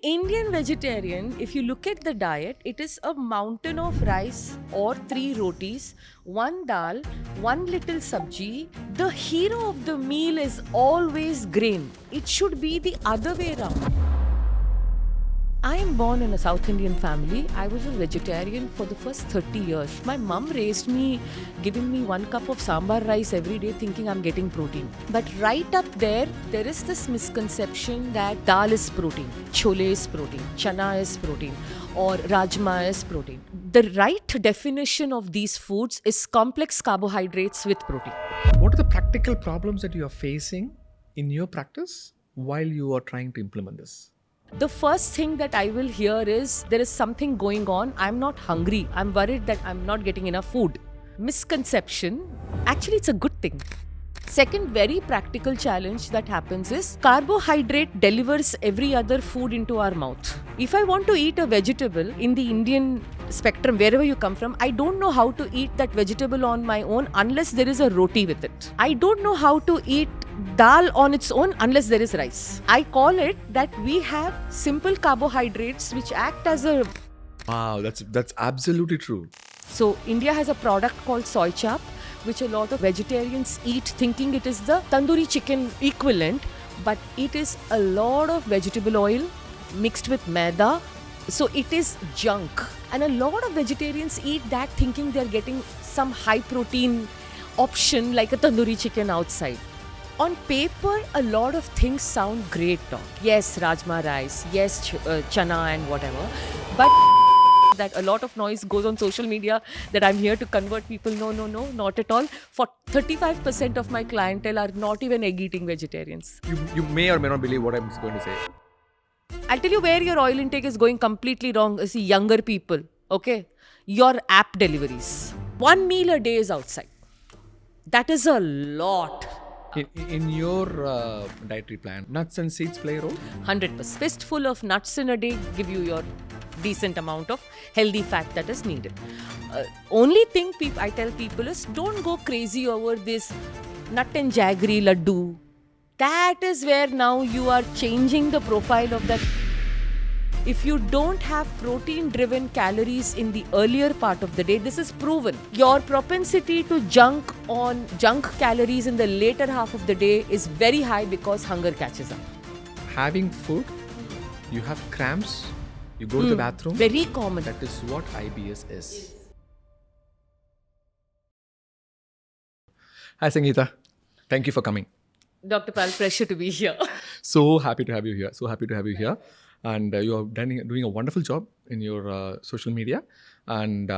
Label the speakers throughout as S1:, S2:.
S1: Indian vegetarian, if you look at the diet, it is a mountain of rice or 3 rotis, one dal, one little sabji. The hero of the meal is always grain. It should be the other way around. I am born in a South Indian family. I was a vegetarian for the first 30 years. My mum raised me, giving me 1 cup of sambar rice every day, thinking I'm getting protein. But right up there is this misconception that dal is protein, chole is protein, chana is protein, or rajma is protein. The right definition of these foods is complex carbohydrates with protein.
S2: What are the practical problems that you are facing in your practice while you are trying to implement this?
S1: The first thing that I will hear is there is something going on. I'm not hungry. I'm worried that I'm not getting enough food. Misconception. Actually, it's a good thing. Second, very practical challenge that happens is carbohydrate delivers every other food into our mouth. If I want to eat a vegetable in the Indian spectrum, wherever you come from, I don't know how to eat that vegetable on my own unless there is a roti with it. I don't know how to eat dal on its own unless there is rice. I call it that we have simple carbohydrates which act as a...
S2: Wow, that's absolutely true.
S1: So India has a product called soy chap, which a lot of vegetarians eat thinking it is the tandoori chicken equivalent, but it is a lot of vegetable oil mixed with maida. So it is junk. And a lot of vegetarians eat that thinking they're getting some high protein option like a tandoori chicken outside. On paper, a lot of things sound great, Tom. Yes, rajma rice, yes, chana and whatever. But that a lot of noise goes on social media that I'm here to convert people. No, not at all. For 35% of my clientele are not even egg-eating vegetarians.
S2: You may or may not believe what I'm going to say.
S1: I'll tell you where your oil intake is going completely wrong. See, younger people, okay? Your app deliveries. 1 meal a day is outside. That is a lot.
S2: In your dietary plan, nuts and seeds play a role?
S1: 100%. Fistful of nuts in a day give you your decent amount of healthy fat that is needed. Only thing I tell people is don't go crazy over this nut and jaggery laddu. That is where now you are changing the profile of that. If you don't have protein-driven calories in the earlier part of the day, this is proven. Your propensity to junk calories in the later half of the day is very high because hunger catches up.
S2: Having food, you have cramps, you go to the bathroom.
S1: Very common.
S2: That is what IBS is. Hi Sangeeta, thank you for coming.
S1: Dr. Pal, pressure to be here.
S2: So happy to have you here. And you are doing a wonderful job in your social media. And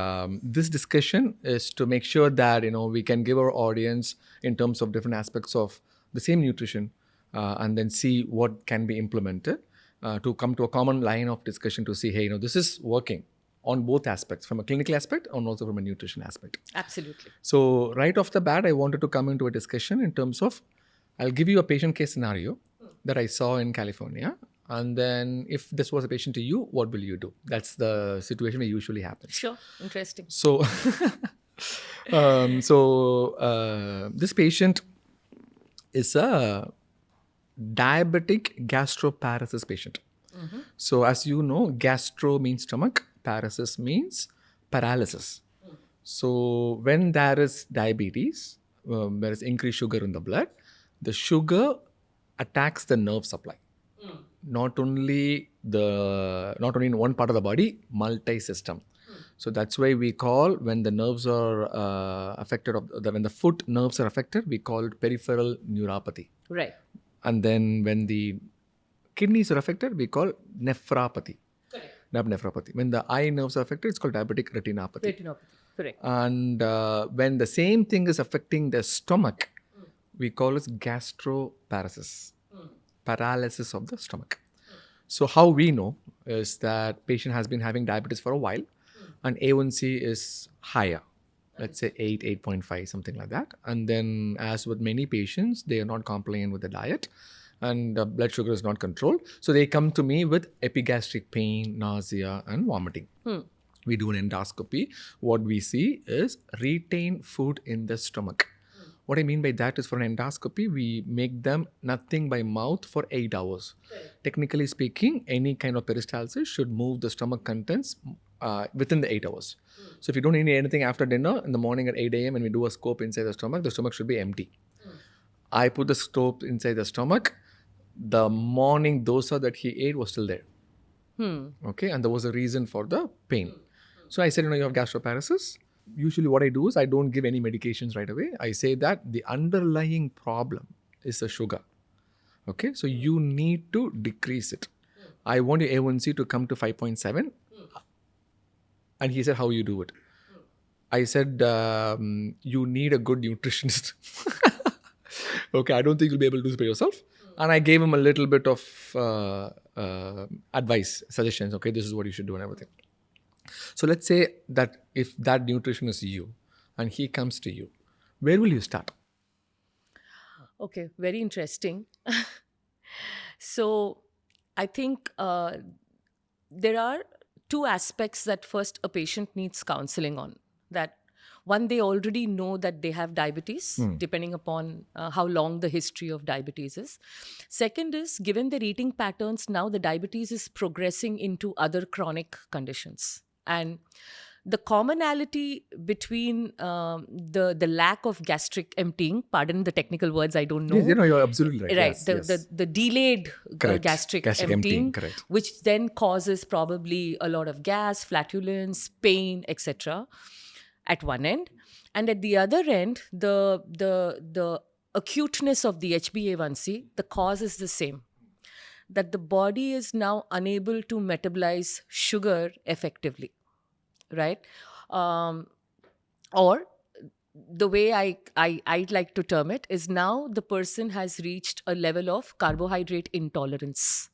S2: this discussion is to make sure that we can give our audience in terms of different aspects of the same nutrition, and then see what can be implemented to come to a common line of discussion to see, hey, this is working on both aspects, from a clinical aspect and also from a nutrition aspect.
S1: Absolutely.
S2: So right off the bat, I wanted to come into a discussion in terms of, I'll give you a patient case scenario that I saw in California. And then if this was a patient to you, what will you do? That's the situation that usually happens.
S1: Sure. Interesting.
S2: So, this patient is a diabetic gastroparesis patient. Mm-hmm. So as you know, gastro means stomach, paresis means paralysis. Mm. So when there is diabetes, there is increased sugar in the blood, the sugar attacks the nerve supply. Mm. Not only in one part of the body, multi-system. So that's why we call, when the nerves are affected, when the foot nerves are affected, we call it peripheral neuropathy.
S1: Right.
S2: And then when the kidneys are affected, we call nephropathy.
S1: Correct.
S2: Nephropathy. When the eye nerves are affected, it's called diabetic retinopathy.
S1: Correct.
S2: And when the same thing is affecting the stomach, we call it gastroparesis. Paralysis of the stomach. So how we know is that patient has been having diabetes for a while, and A1C is higher, let's say 8, 8.5, something like that. And then as with many patients, they are not compliant with the diet, and the blood sugar is not controlled. So they come to me with epigastric pain, nausea and vomiting. We do an endoscopy. What we see is retained food in the stomach. What I mean by that is for an endoscopy, we make them nothing by mouth for 8 hours. Technically speaking, any kind of peristalsis should move the stomach contents within the 8 hours. So if you don't eat anything after dinner, in the morning at 8 a.m. when we do a scope inside the stomach should be empty. I put the scope inside the stomach. The morning dosa that he ate was still there. Okay, and there was a reason for the pain. So I said, you have gastroparesis. Usually what I do is I don't give any medications right away. I say that the underlying problem is the sugar. Okay, so you need to decrease it. I want your A1C to come to 5.7. And he said, how you do it? I said, you need a good nutritionist. Okay, I don't think you'll be able to do this by yourself. And I gave him a little bit of advice, suggestions. Okay, this is what you should do and everything. So let's say that if that nutrition is you and he comes to you, where will you start?
S1: Okay, very interesting. So I think there are two aspects that first a patient needs counseling on. That one, they already know that they have diabetes, depending upon how long the history of diabetes is. Second is, given their eating patterns, now the diabetes is progressing into other chronic conditions. And the commonality between the lack of gastric emptying, pardon the technical words, I don't know.
S2: Yes, you're absolutely right.
S1: Right,
S2: Yes,
S1: the delayed
S2: Correct.
S1: gastric
S2: Gastric
S1: emptying,
S2: correct.
S1: which then causes probably a lot of gas, flatulence, pain, etc. at one end, and at the other end, the acuteness of the HbA1c, the cause is the same. That the body is now unable to metabolize sugar effectively, right? Or the way I'd like to term it is now the person has reached a level of carbohydrate intolerance.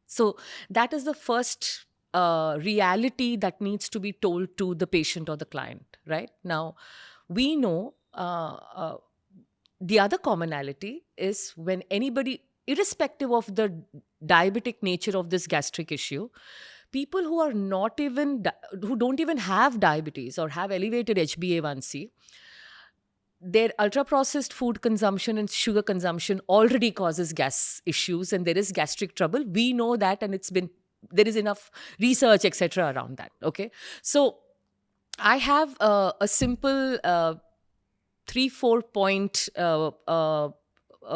S1: So that is the first reality that needs to be told to the patient or the client, right? Now, we know the other commonality is when anybody, irrespective of the diabetic nature of this gastric issue, people who are not even, who don't even have diabetes or have elevated HbA1c, their ultra processed food consumption and sugar consumption already causes gas issues and there is gastric trouble. We know that, and there is enough research, etc. around that. Okay. So I have a simple 3-4 point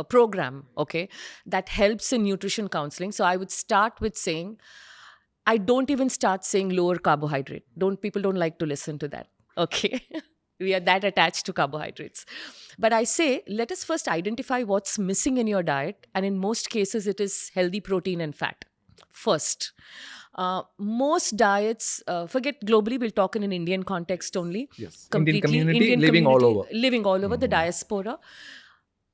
S1: program, okay, that helps in nutrition counseling. So I would start with saying, I don't even start saying lower carbohydrate. People don't like to listen to that. Okay. We are that attached to carbohydrates. But I say, let us first identify what's missing in your diet. And in most cases, it is healthy protein and fat. First, most diets, forget globally, we'll talk in an Indian context only.
S2: Yes.
S1: Completely
S2: Indian community living all over.
S1: Living all over, the diaspora.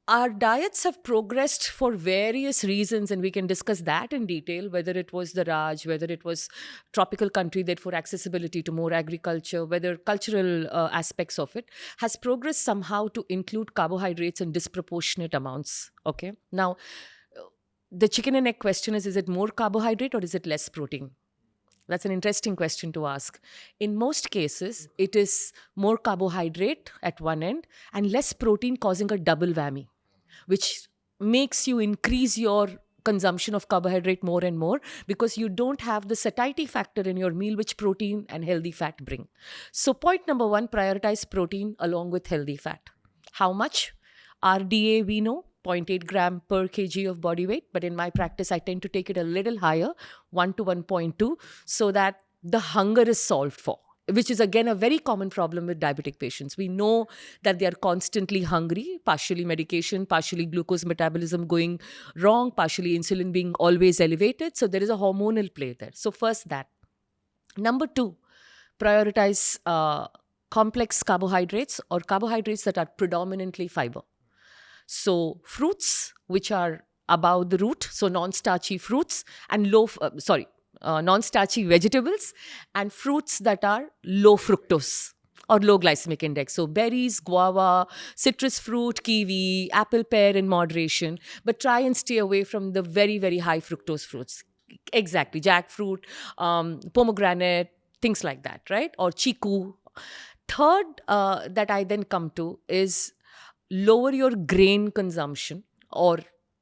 S1: Our diets have progressed for various reasons, and we can discuss that in detail, whether it was the Raj, whether it was tropical country, therefore accessibility to more agriculture, whether cultural aspects of it, has progressed somehow to include carbohydrates in disproportionate amounts. Okay. Now, the chicken and egg question is it more carbohydrate or is it less protein? That's an interesting question to ask. In most cases, it is more carbohydrate at one end and less protein, causing a double whammy, which makes you increase your consumption of carbohydrate more and more because you don't have the satiety factor in your meal, which protein and healthy fat bring. So point number one, prioritize protein along with healthy fat. How much? RDA, we know, 0.8 gram per kg of body weight. But in my practice, I tend to take it a little higher, 1 to 1.2, so that the hunger is solved for, which is again a very common problem with diabetic patients. We know that they are constantly hungry, partially medication, partially glucose metabolism going wrong, partially insulin being always elevated. So there is a hormonal play there. So first that. Number two, prioritize complex carbohydrates or carbohydrates that are predominantly fiber. So fruits, which are above the root, so non-starchy fruits, and non-starchy vegetables, and fruits that are low fructose or low glycemic index. So berries, guava, citrus fruit, kiwi, apple, pear in moderation, but try and stay away from the very, very high fructose fruits. Exactly, jackfruit, pomegranate, things like that, right? Or chiku. Third, that I then come to is lower your grain consumption or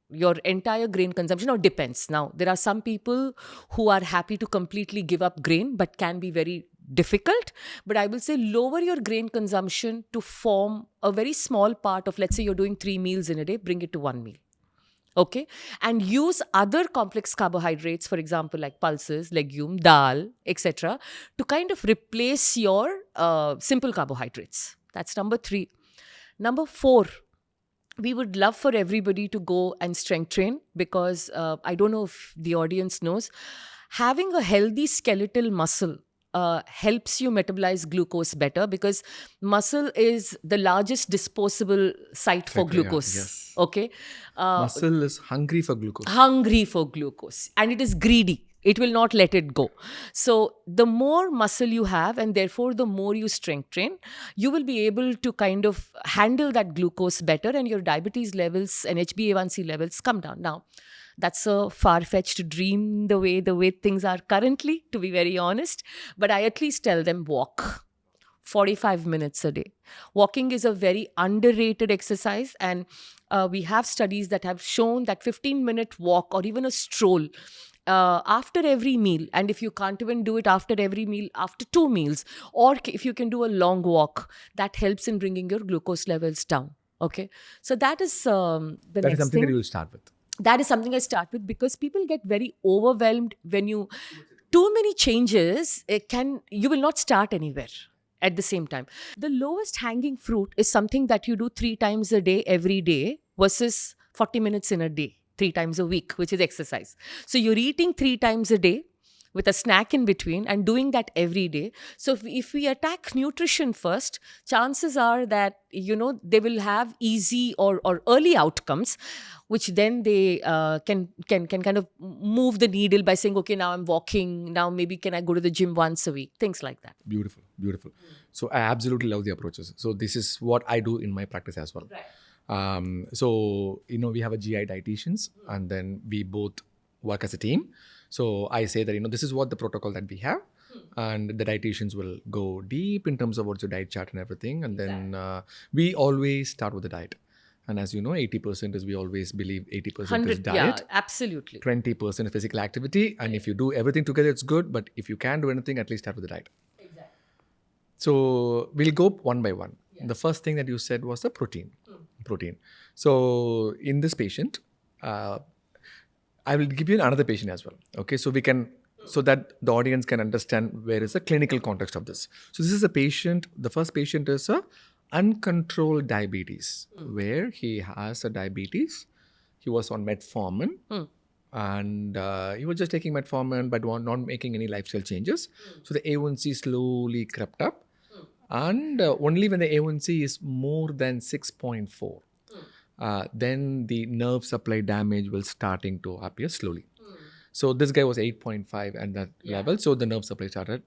S1: your entire grain consumption, or depends. Now, there are some people who are happy to completely give up grain, but can be very difficult. But I will say lower your grain consumption to form a very small part of, let's say you're doing 3 meals in a day, bring it to 1 meal. Okay, and use other complex carbohydrates, for example, like pulses, legume, dal, etc., to kind of replace your simple carbohydrates. That's number 3. Number 4, we would love for everybody to go and strength train, because I don't know if the audience knows, having a healthy skeletal muscle helps you metabolize glucose better, because muscle is the largest disposable site for
S2: Exactly, yeah.
S1: glucose.
S2: Yes.
S1: Okay,
S2: Muscle is hungry for glucose.
S1: hungry for glucose, and it is greedy. It will not let it go. So the more muscle you have, and therefore the more you strength train, you will be able to kind of handle that glucose better, and your diabetes levels and HbA1c levels come down. Now, that's a far-fetched dream the way things are currently, to be very honest. But I at least tell them walk 45 minutes a day. Walking is a very underrated exercise, and we have studies that have shown that 15-minute walk or even a stroll after every meal, and if you can't even do it after every meal, after 2 meals, or if you can do a long walk, that helps in bringing your glucose levels down. Okay, so that is the
S2: That
S1: next
S2: is something
S1: thing.
S2: that you will start with.
S1: That is something I start with, because people get very overwhelmed when you too many changes. You will not start anywhere at the same time. The lowest hanging fruit is something that you do 3 times a day every day versus 40 minutes in a day, 3 times a week, which is exercise. So you're eating 3 times a day with a snack in between and doing that every day. So if we attack nutrition first, chances are that, they will have easy or early outcomes, which then they can kind of move the needle by saying, okay, now I'm walking, now maybe can I go to the gym once a week, things like that.
S2: Beautiful, beautiful. So I absolutely love the approaches. So this is what I do in my practice as well.
S1: Right.
S2: So we have a GI dietitians, and then we both work as a team. So I say that this is what the protocol that we have, and the dietitians will go deep in terms of what's your diet chart and everything, and then we always start with the diet. And as you know, 80% is, we always believe 80% is
S1: 100,
S2: diet,
S1: yeah, absolutely.
S2: 20% is physical activity, and if you do everything together, it's good. But if you can't do anything, at least start with the diet.
S1: Exactly.
S2: So we'll go one by one. Yeah. The first thing that you said was the protein. Protein. So in this patient, I will give you another patient as well. Okay, so so that the audience can understand where is the clinical context of this. So this is a patient. The first patient is a uncontrolled diabetes, where he has a diabetes. He was on metformin, and he was just taking metformin but not making any lifestyle changes. So the A1C slowly crept up, and only when the A1C is more than 6.4, then the nerve supply damage will starting to appear slowly. So this guy was 8.5 at that level, so the nerve supply started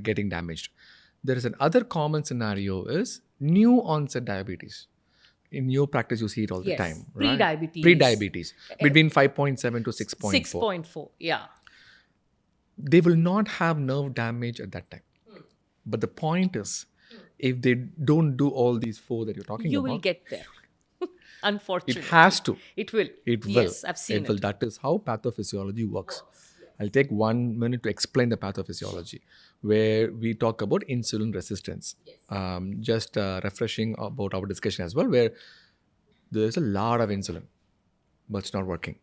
S2: getting damaged. There is another common scenario is new onset diabetes. In your practice, you see it all the
S1: Yes,
S2: time, right?
S1: pre-diabetes.
S2: Pre-diabetes, between 5.7 to 6.4.
S1: 6.4, yeah.
S2: They will not have nerve damage at that time. But the point is, if they don't do all these 4 that you're talking
S1: You
S2: about,
S1: will get there. Unfortunately.
S2: it has to.
S1: It will.
S2: It will.
S1: Yes, I've seen it.
S2: Will. That is how pathophysiology works. I'll take 1 minute to explain the pathophysiology, where we talk about insulin resistance. Just refreshing about our discussion as well, where there's a lot of insulin, but it's not working.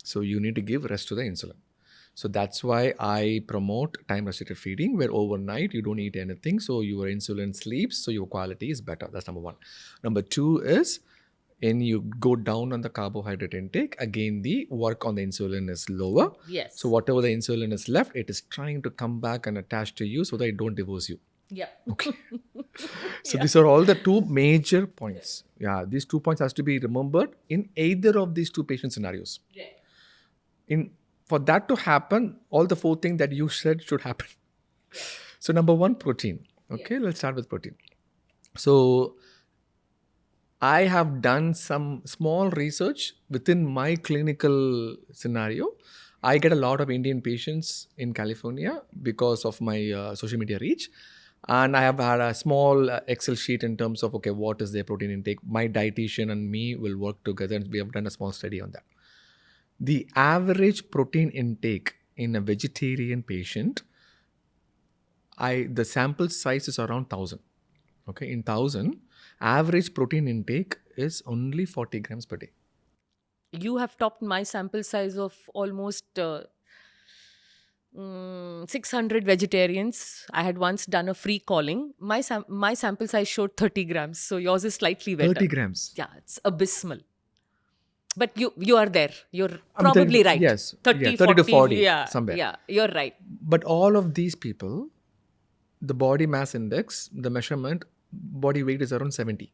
S2: So you need to give rest to the insulin. So that's why I promote time-restricted feeding, where overnight you don't eat anything, so your insulin sleeps, so your quality is better. That's number 1. Number 2 is, when you go down on the carbohydrate intake, again the work on the insulin is lower.
S1: Yes.
S2: So whatever the insulin is left, it is trying to come back and attach to you so that it don't divorce you.
S1: Yeah.
S2: Okay. So these are all the 2 major points. Yeah, these 2 points has to be remembered in either of these 2 patient scenarios.
S1: Yeah.
S2: For that to happen, all the 4 things that you said should happen. Yeah. So number 1, protein. Okay, let's start with protein. So I have done some small research within my clinical scenario. I get a lot of Indian patients in California because of my social media reach. And I have had a small Excel sheet in terms of, okay, what is their protein intake? My dietitian and me will work together, and we have done a small study on that. The average protein intake in a vegetarian patient, the sample size is around 1,000. Okay, in 1,000, average protein intake is only 40 grams per day.
S1: You have topped my sample size of almost 600 vegetarians. I had once done a free calling. My sample size showed 30 grams. So yours is slightly better.
S2: 30 grams.
S1: Yeah, it's abysmal. But you are there. You're
S2: I'm
S1: probably
S2: 30
S1: right.
S2: yes.
S1: 30,
S2: Yeah, 30 to 40,
S1: Yeah,
S2: somewhere.
S1: Yeah, you're right.
S2: But all of these people, the body mass index, the measurement, body weight is around 70.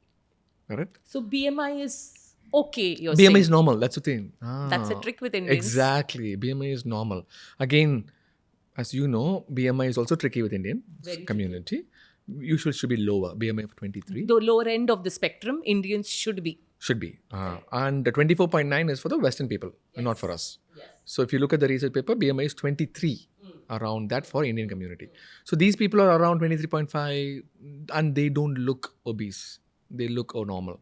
S2: Correct?
S1: So BMI is okay, you're
S2: BMI
S1: saying.
S2: is normal. That's the thing.
S1: That's a trick with Indians.
S2: Exactly. BMI is normal. Again, as you know, BMI is also tricky with Indian community. Usually should be lower. BMI of 23.
S1: The lower end of the spectrum, Indians should be.
S2: Should be. And the 24.9 is for the Western people, not for us. Yes. So if you look at the research paper, BMI is 23, around that for Indian community. So these people are around 23.5 and they don't look obese. They look normal.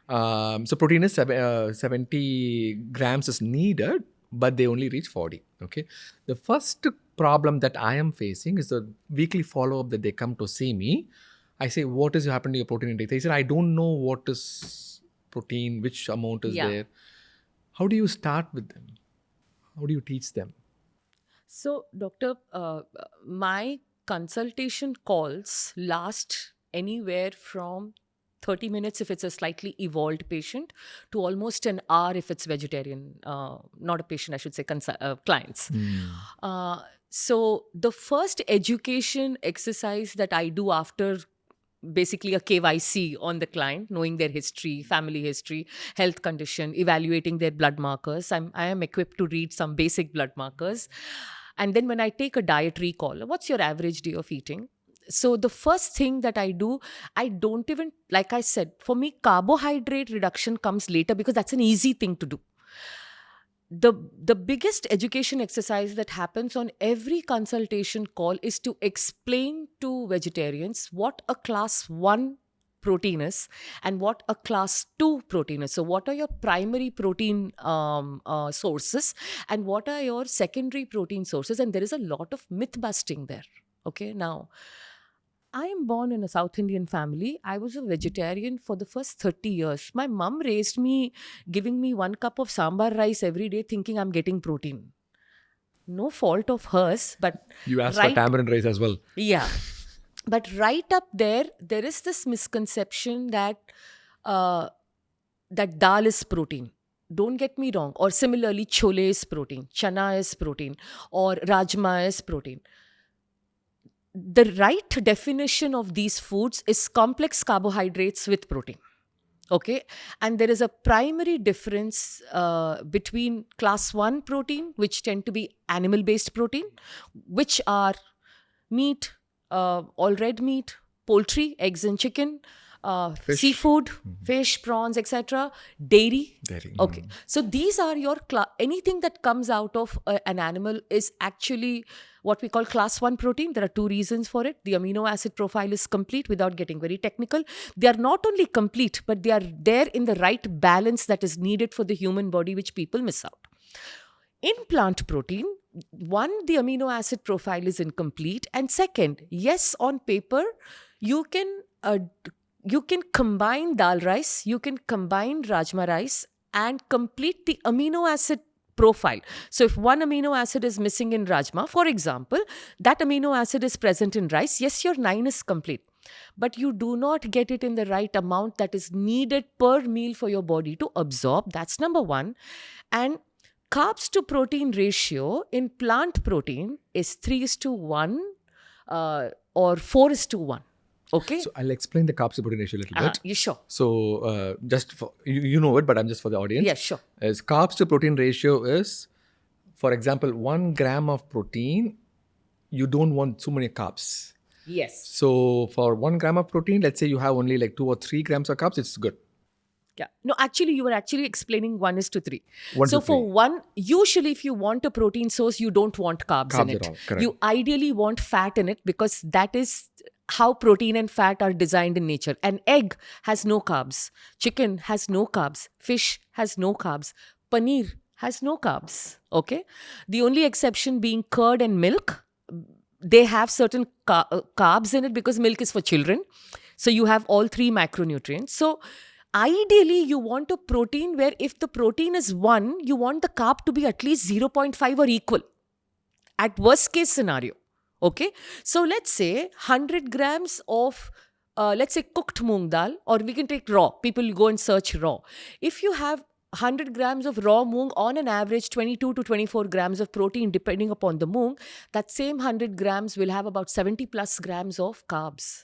S2: So protein is 70 grams is needed, but they only reach 40. Okay. The first problem that I am facing is the weekly follow-up that they come to see me. I say, what is happening to your protein intake? They said, I don't know what is protein, which amount is there. How do you start with them? How do you teach them?
S1: So, doctor, my consultation calls last anywhere from 30 minutes if it's a slightly evolved patient to almost an hour if it's vegetarian. Not a patient, I should say, clients. So the first education exercise that I do after basically a KYC on the client, knowing their history, family history, health condition, evaluating their blood markers. I am equipped to read some basic blood markers. And then when I take a dietary call, what's your average day of eating? So the first thing that I do, I don't even, like I said, for me, carbohydrate reduction comes later because that's an easy thing to do. The biggest education exercise that happens on every consultation call is to explain to vegetarians what a class 1 protein is and what a class 2 protein is. So what are your primary protein sources and what are your secondary protein sources? And there is a lot of myth busting there. Okay, now I am born in a South Indian family. I was a vegetarian for the first 30 years. My mom raised me, giving me 1 cup of sambar rice every day, thinking I'm getting protein. No fault of hers, but...
S2: You asked for tamarind rice as well.
S1: Yeah. But right up there is this misconception that that dal is protein. Don't get me wrong. Or similarly, chole is protein, chana is protein, or rajma is protein. The right definition of these foods is complex carbohydrates with protein. Okay. And there is a primary difference between class 1 protein, which tend to be animal-based protein, which are meat, all red meat, poultry, eggs and chicken, seafood, fish, prawns, etc., dairy. Okay. So these are your anything that comes out of an animal is actually what we call class 1 protein. There are 2 reasons for it. The amino acid profile is complete without getting very technical. They are not only complete, but they are there in the right balance that is needed for the human body, which people miss out. In plant protein, 1, the amino acid profile is incomplete. And second, yes, on paper, you can combine dal rice, you can combine rajma rice and complete the amino acid profile. So if 1 amino acid is missing in rajma, for example, that amino acid is present in rice, yes, your 9 is complete. But you do not get it in the right amount that is needed per meal for your body to absorb. That's number 1. And carbs to protein ratio in plant protein is 3:1 or 4:1. Okay.
S2: So I'll explain the carbs to protein ratio a little bit.
S1: You sure?
S2: So just for, you know it, but I'm just for the audience.
S1: Yeah, sure.
S2: As carbs to protein ratio is, for example, 1 gram of protein, you don't want too many carbs.
S1: Yes.
S2: So for 1 gram of protein, let's say you have only like 2 or 3 grams of carbs, it's good.
S1: Yeah. No, actually, you were actually explaining 1:3.
S2: 1
S1: so
S2: to 3.
S1: for 1, usually if you want a protein source, you don't want carbs in it.
S2: At all. Correct.
S1: You ideally want fat in it because that is how protein and fat are designed in nature. An egg has no carbs, chicken has no carbs, fish has no carbs, paneer has no carbs. Okay, the only exception being curd and milk. They have certain carbs in it because milk is for children. So you have all three macronutrients. So ideally, you want a protein where if the protein is 1, you want the carb to be at least 0.5 or equal at worst case scenario. Okay. So let's say 100 grams of, let's say cooked moong dal, or we can take raw. People go and search raw. If you have 100 grams of raw moong, on an average 22 to 24 grams of protein depending upon the moong, that same 100 grams will have about 70 plus grams of carbs.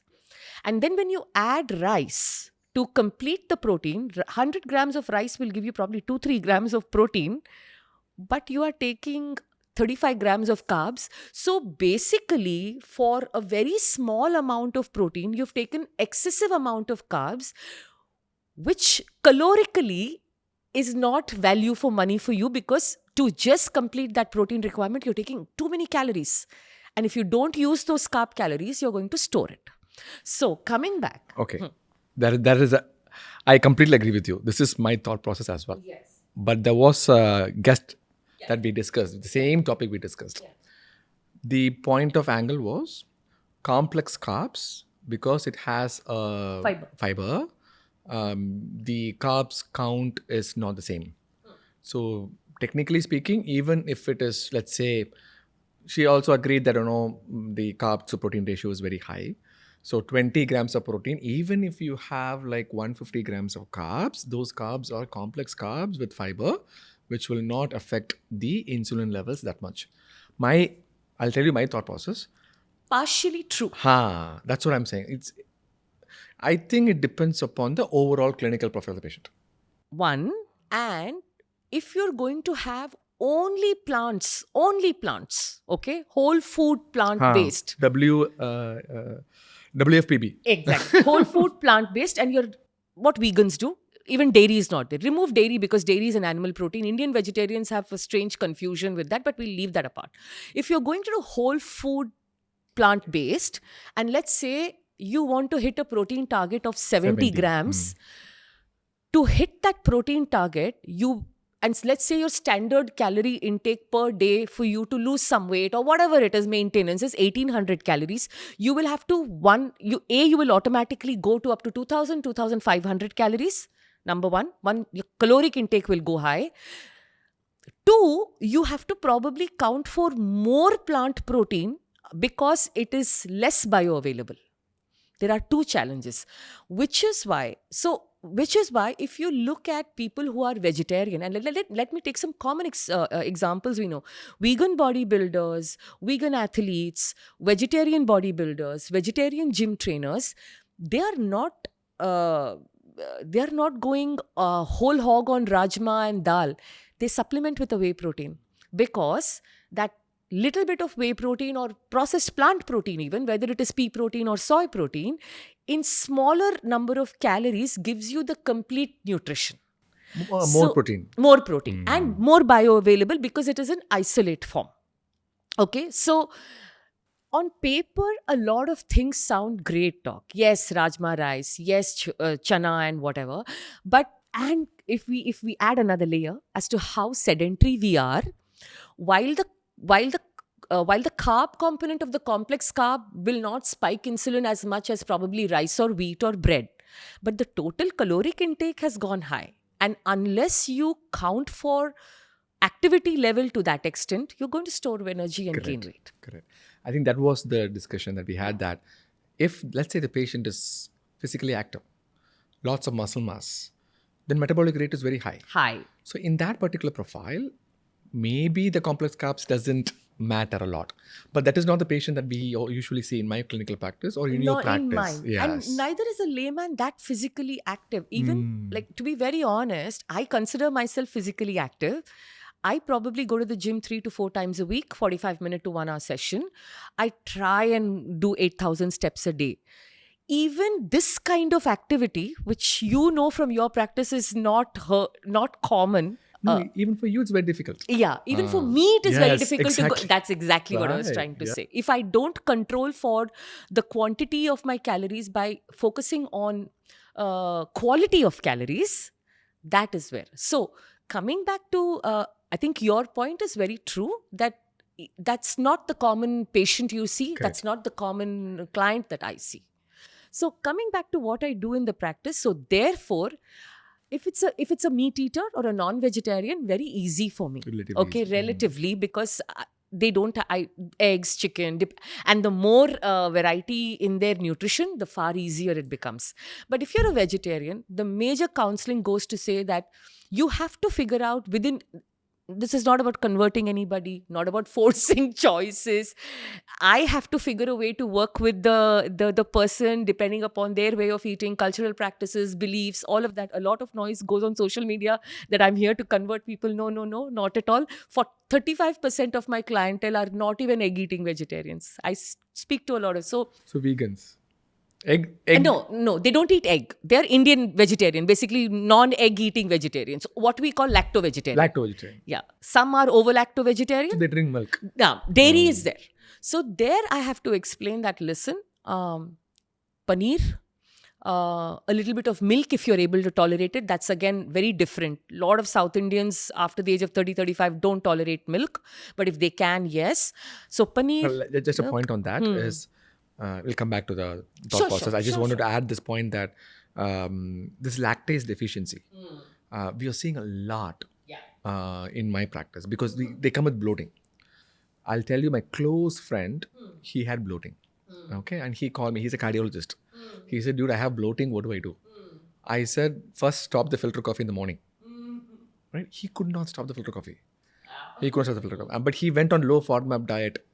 S1: And then when you add rice to complete the protein, 100 grams of rice will give you probably 2-3 grams of protein, but you are taking 35 grams of carbs. So basically, for a very small amount of protein, you've taken excessive amount of carbs, which calorically is not value for money for you, because to just complete that protein requirement, you're taking too many calories. And if you don't use those carb calories, you're going to store it. So coming back.
S2: Okay. That is I completely agree with you. This is my thought process as well.
S1: Yes.
S2: But there was a guest that we discussed, the same topic we discussed.
S1: Yes.
S2: The point of angle was complex carbs, because it has fiber, the carbs count is not the same. So technically speaking, even if it is, let's say, she also agreed that, the carb to protein ratio is very high. So 20 grams of protein, even if you have like 150 grams of carbs, those carbs are complex carbs with fiber, which will not affect the insulin levels that much. I'll tell you my thought process.
S1: Partially true.
S2: That's what I'm saying. I think it depends upon the overall clinical profile of the patient.
S1: One, and if you're going to have only plants, okay, whole food plant based.
S2: WFPB.
S1: Exactly. Whole food plant based, and you're what vegans do. Even dairy is not there. Remove dairy because dairy is an animal protein. Indian vegetarians have a strange confusion with that, but we'll leave that apart. If you're going to do whole food plant based, and let's say you want to hit a protein target of 70 grams, to hit that protein target, and let's say your standard calorie intake per day for you to lose some weight or whatever it is, maintenance is 1800 calories. You will have to, you will automatically go to up to 2000, 2500 calories. Number one, your caloric intake will go high. 2, you have to probably count for more plant protein because it is less bioavailable. There are 2 challenges, which is why if you look at people who are vegetarian, and let me take some common examples we know. Vegan bodybuilders, vegan athletes, vegetarian bodybuilders, vegetarian gym trainers, they are not going whole hog on rajma and dal. They supplement with a whey protein, because that little bit of whey protein or processed plant protein, even whether it is pea protein or soy protein, in smaller number of calories gives you the complete nutrition.
S2: More protein.
S1: More protein and more bioavailable because it is in isolate form. Okay, so on paper, a lot of things sound great talk. Yes, rajma rice, yes, chana and whatever. And if we add another layer as to how sedentary we are, while the carb component of the complex carb will not spike insulin as much as probably rice or wheat or bread, but the total caloric intake has gone high. And unless you count for activity level to that extent, you're going to store energy and gain weight.
S2: Correct. I think that was the discussion that we had, that if, let's say, the patient is physically active, lots of muscle mass, then metabolic rate is very high. So in that particular profile, maybe the complex carbs doesn't matter a lot. But that is not the patient that we usually see in my clinical practice or in your practice.
S1: In mine.
S2: Yes.
S1: And neither is a layman that physically active. Even, to be very honest, I consider myself physically active. I probably go to the gym 3 to 4 times a week, 45-minute to 1 hour session. I try and do 8,000 steps a day. Even this kind of activity, which from your practice is not common.
S2: No, even for you, it's very difficult.
S1: Yeah, even for me, it is very
S2: Yes,
S1: difficult to
S2: exactly.
S1: go. That's exactly what I was
S2: Right,
S1: trying to
S2: yeah.
S1: say. If I don't control for the quantity of my calories by focusing on quality of calories, that is where. So, coming back to, I think your point is very true that that's not the common patient you see,
S2: Correct.
S1: that's not the common client that I see. So, coming back to what I do in the practice, so therefore, if it's a meat eater or a non-vegetarian, very easy for me.
S2: Relatively
S1: Okay,
S2: easy.
S1: relatively, because they don't eggs, chicken, and the more variety in their nutrition, the far easier it becomes. But if you're a vegetarian, the major counseling goes to say that you have to figure out within. This is not about converting anybody, not about forcing choices. I have to figure a way to work with the person depending upon their way of eating, cultural practices, beliefs, all of that. A lot of noise goes on social media that I'm here to convert people. No, no, no, not at all. For 35% of my clientele are not even egg eating vegetarians. I speak to a lot of so.
S2: So vegans. Egg.
S1: No, they don't eat egg. They're Indian vegetarian, basically non-egg eating vegetarians. What we call lacto-vegetarian.
S2: Lacto-vegetarian.
S1: Yeah. Some are over-lacto-vegetarian.
S2: So they drink milk.
S1: Yeah, dairy is there. So there I have to explain that, listen, paneer, a little bit of milk if you're able to tolerate it. That's again very different. A lot of South Indians after the age of 30, 35 don't tolerate milk. But if they can, yes. So paneer.
S2: Well, just a
S1: milk.
S2: point on that is, we'll come back to the thought
S1: Sure,
S2: process.
S1: sure,
S2: I just
S1: sure,
S2: wanted
S1: sure.
S2: to add this point that this lactase deficiency, we are seeing a lot in my practice because they come with bloating. I'll tell you, my close friend, he had bloating. Okay, and he called me. He's a cardiologist. He said, "Dude, I have bloating. What do I do?" I said, "First, stop the filter coffee in the morning." Right? He could not stop the filter coffee. He couldn't stop the filter coffee. But he went on low FODMAP diet,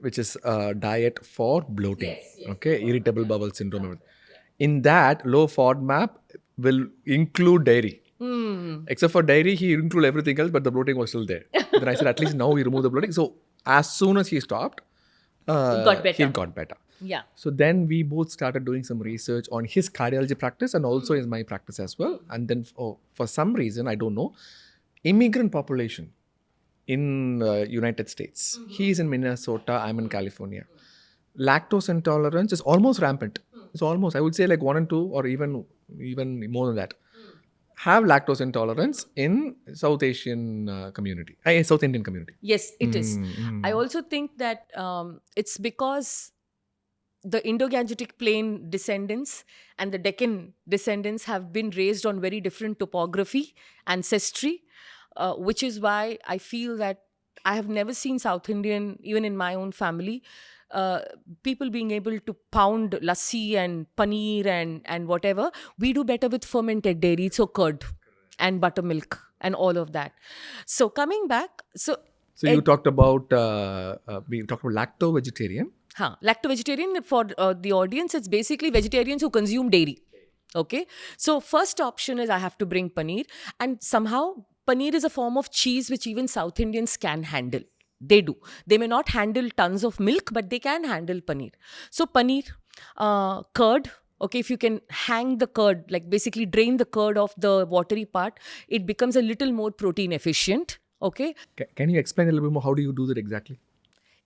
S2: which is a diet for bloating. Okay, irritable bowel syndrome. In that, low FODMAP will include dairy. Except for dairy, he included everything else, but the bloating was still there. Then I said, at least now we remove the bloating. So as soon as he stopped,
S1: got better.
S2: he got better.
S1: Yeah.
S2: So then we both started doing some research on his cardiology practice and also in my practice as well. And then for some reason, I don't know, immigrant population in United States. He's in Minnesota, I'm in California. Lactose intolerance is almost rampant. It's almost, I would say, like 1 and 2 or even more than that. Have lactose intolerance in South Asian community, South Indian community.
S1: Yes, it is. I also think that it's because the Indo-Gangetic Plain descendants and the Deccan descendants have been raised on very different topography, ancestry, which is why I feel that I have never seen South Indian, even in my own family, people being able to pound lassi and paneer and whatever. We do better with fermented dairy, so curd and buttermilk and all of that. So coming back,
S2: So you talked about we talked about lacto-vegetarian.
S1: Lacto-vegetarian, for the audience, it's basically vegetarians who consume dairy. Okay. So first option is I have to bring paneer, and somehow paneer is a form of cheese which even South Indians can handle. They do. They may not handle tons of milk, but they can handle paneer. So paneer, curd. Okay, if you can hang the curd, like basically drain the curd off the watery part, it becomes a little more protein efficient. Okay.
S2: Can you explain a little bit more? How do you do that exactly?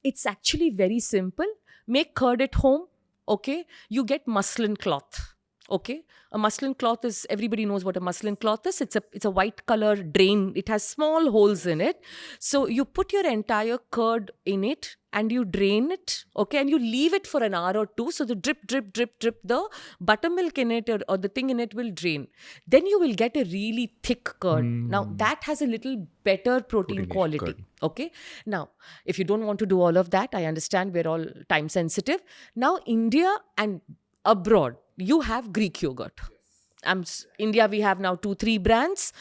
S1: It's actually very simple. Make curd at home. Okay. You get muslin cloth. Okay. A muslin cloth is, everybody knows what a muslin cloth is. It's a white color drain. It has small holes in it. So you put your entire curd in it and you drain it. Okay. And you leave it for an hour or two. So the drip, the buttermilk in it or the thing in it will drain. Then you will get a really thick curd. Now that has a little better protein quality.
S2: curd.
S1: Okay. Now, if you don't want to do all of that, I understand we're all time sensitive. Now, India and abroad, you have Greek yogurt. India, we have now 2-3 brands.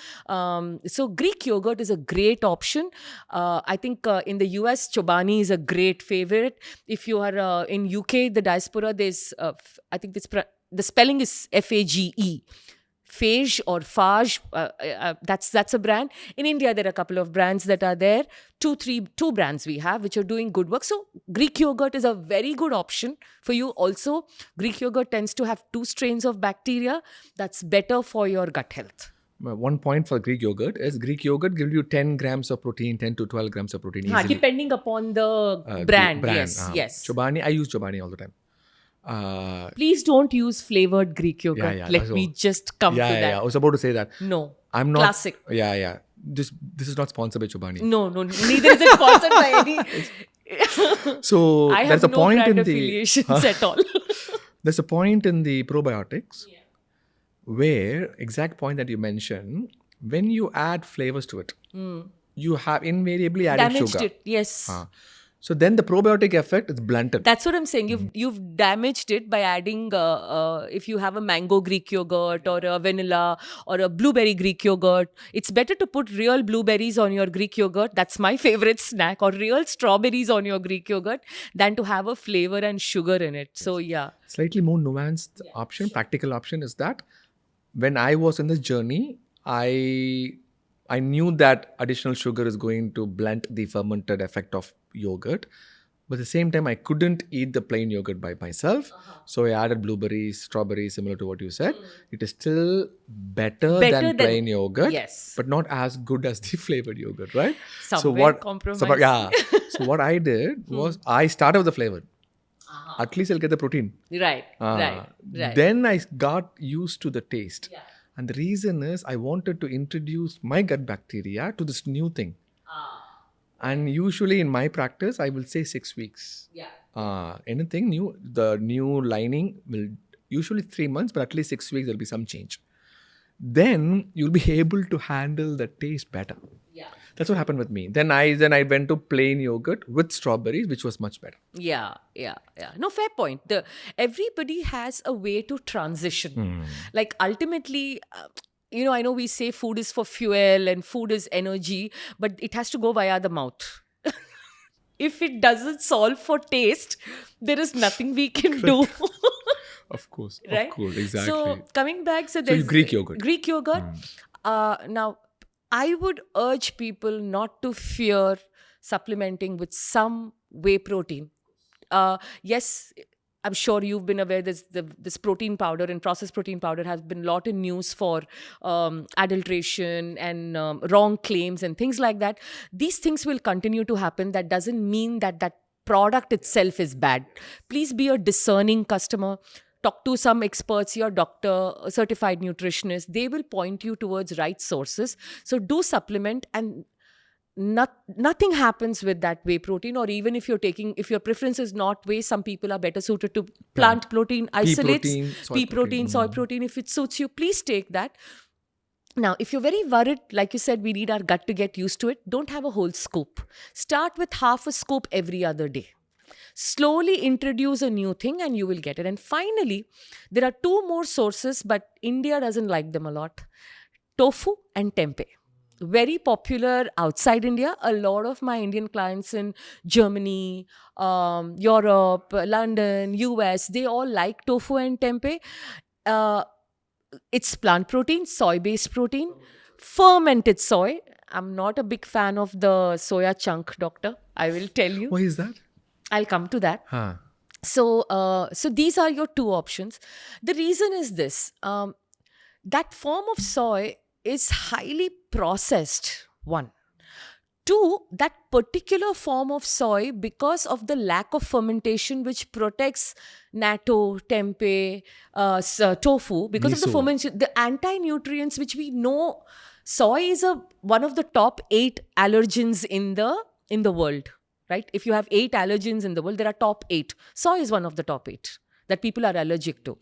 S1: So Greek yogurt is a great option. I think in the US, Chobani is a great favorite. If you are in UK, the diaspora, there's, I think the spelling is F-A-G-E. Fage or Fage, that's a brand. In India, there are a couple of brands that are there. Two brands we have which are doing good work. So Greek yogurt is a very good option for you. Also, Greek yogurt tends to have 2 strains of bacteria. That's better for your gut health.
S2: one point for Greek yogurt is Greek yogurt gives you 10 grams of protein, 10 to 12 grams of protein
S1: Ha,
S2: easily.
S1: depending upon the
S2: Greek
S1: brand. Yes, yes.
S2: Chobani, I use Chobani all the time.
S1: Please don't use flavored Greek yogurt.
S2: yeah,
S1: Let
S2: that's
S1: me
S2: all.
S1: just come to that.
S2: I was about to say that.
S1: No.
S2: I'm not.
S1: Classic.
S2: Yeah. This is not sponsored by Chobani.
S1: No, neither is it sponsored by any.
S2: So
S1: I
S2: there's
S1: have
S2: a
S1: no
S2: point
S1: brand
S2: in the
S1: affiliations at all.
S2: there's a point in the probiotics where exact point that you mentioned, when you add flavors to it, you have invariably added
S1: Damaged
S2: sugar.
S1: it. Yes.
S2: So then the probiotic effect is blunted.
S1: That's what I'm saying. You've damaged it by adding if you have a mango Greek yogurt or a vanilla or a blueberry Greek yogurt. It's better to put real blueberries on your Greek yogurt. That's my favorite snack. Or real strawberries on your Greek yogurt than to have a flavor and sugar in it. So yeah.
S2: Slightly more nuanced option, practical option is that when I was in this journey, I knew that additional sugar is going to blunt the fermented effect of yogurt. But at the same time, I couldn't eat the plain yogurt by myself. So I added blueberries, strawberries, similar to what you said. It is still better than plain yogurt,
S1: yes,
S2: but not as good as the flavored yogurt, right?
S1: Compromise.
S2: So what I did was I started with the flavor. At least I'll get the protein.
S1: Right.
S2: Then I got used to the taste. Yeah. And the reason is I wanted to introduce my gut bacteria to this new thing. And usually in my practice, I will say 6 weeks. Yeah. Anything new, the new lining will usually 3 months, but at least 6 weeks, there'll be some change. Then you'll be able to handle the taste better. Yeah. That's what happened with me. Then I went to plain yogurt with strawberries, which was much better.
S1: Yeah. No, fair point. Everybody has a way to transition. Like ultimately, I know we say food is for fuel and food is energy, but it has to go via the mouth. If it doesn't solve for taste, there is nothing we can do.
S2: Of course,
S1: right?
S2: Of course, exactly.
S1: So coming back,
S2: there's Greek yogurt.
S1: Greek yogurt. Now, I would urge people not to fear supplementing with some whey protein. Yes, I'm sure you've been aware this protein powder and processed protein powder has been a lot in news for adulteration and wrong claims and things like that. These things will continue to happen. That doesn't mean that product itself is bad. Please be a discerning customer. Talk to some experts, your doctor, a certified nutritionist. They will point you towards right sources. So do supplement, and nothing happens with that whey protein. Or even if your preference is not whey, some people are better suited to plant protein isolates, pea protein, soy protein. If it suits you, please take that. Now, if you're very worried, like you said, we need our gut to get used to it. Don't have a whole scoop. Start with half a scoop every other day. Slowly introduce a new thing and you will get it. And finally, there are 2 more sources, but India doesn't like them a lot. Tofu and tempeh. Very popular outside India. A lot of my Indian clients in Germany, Europe, London, US, they all like tofu and tempeh. It's plant protein, soy-based protein, fermented soy. I'm not a big fan of the soya chunk, doctor. I will tell you.
S2: Why is that?
S1: I'll come to that. So these are your 2 options. The reason is this. That form of soy is highly processed, 1. 2, that particular form of soy, because of the lack of fermentation, which protects natto, tempeh, tofu, because of the fermentation, the anti-nutrients which we know, soy is one of the top 8 allergens in the world. Right? If you have 8 allergens in the world, there are top 8. Soy is one of the top 8 that people are allergic to.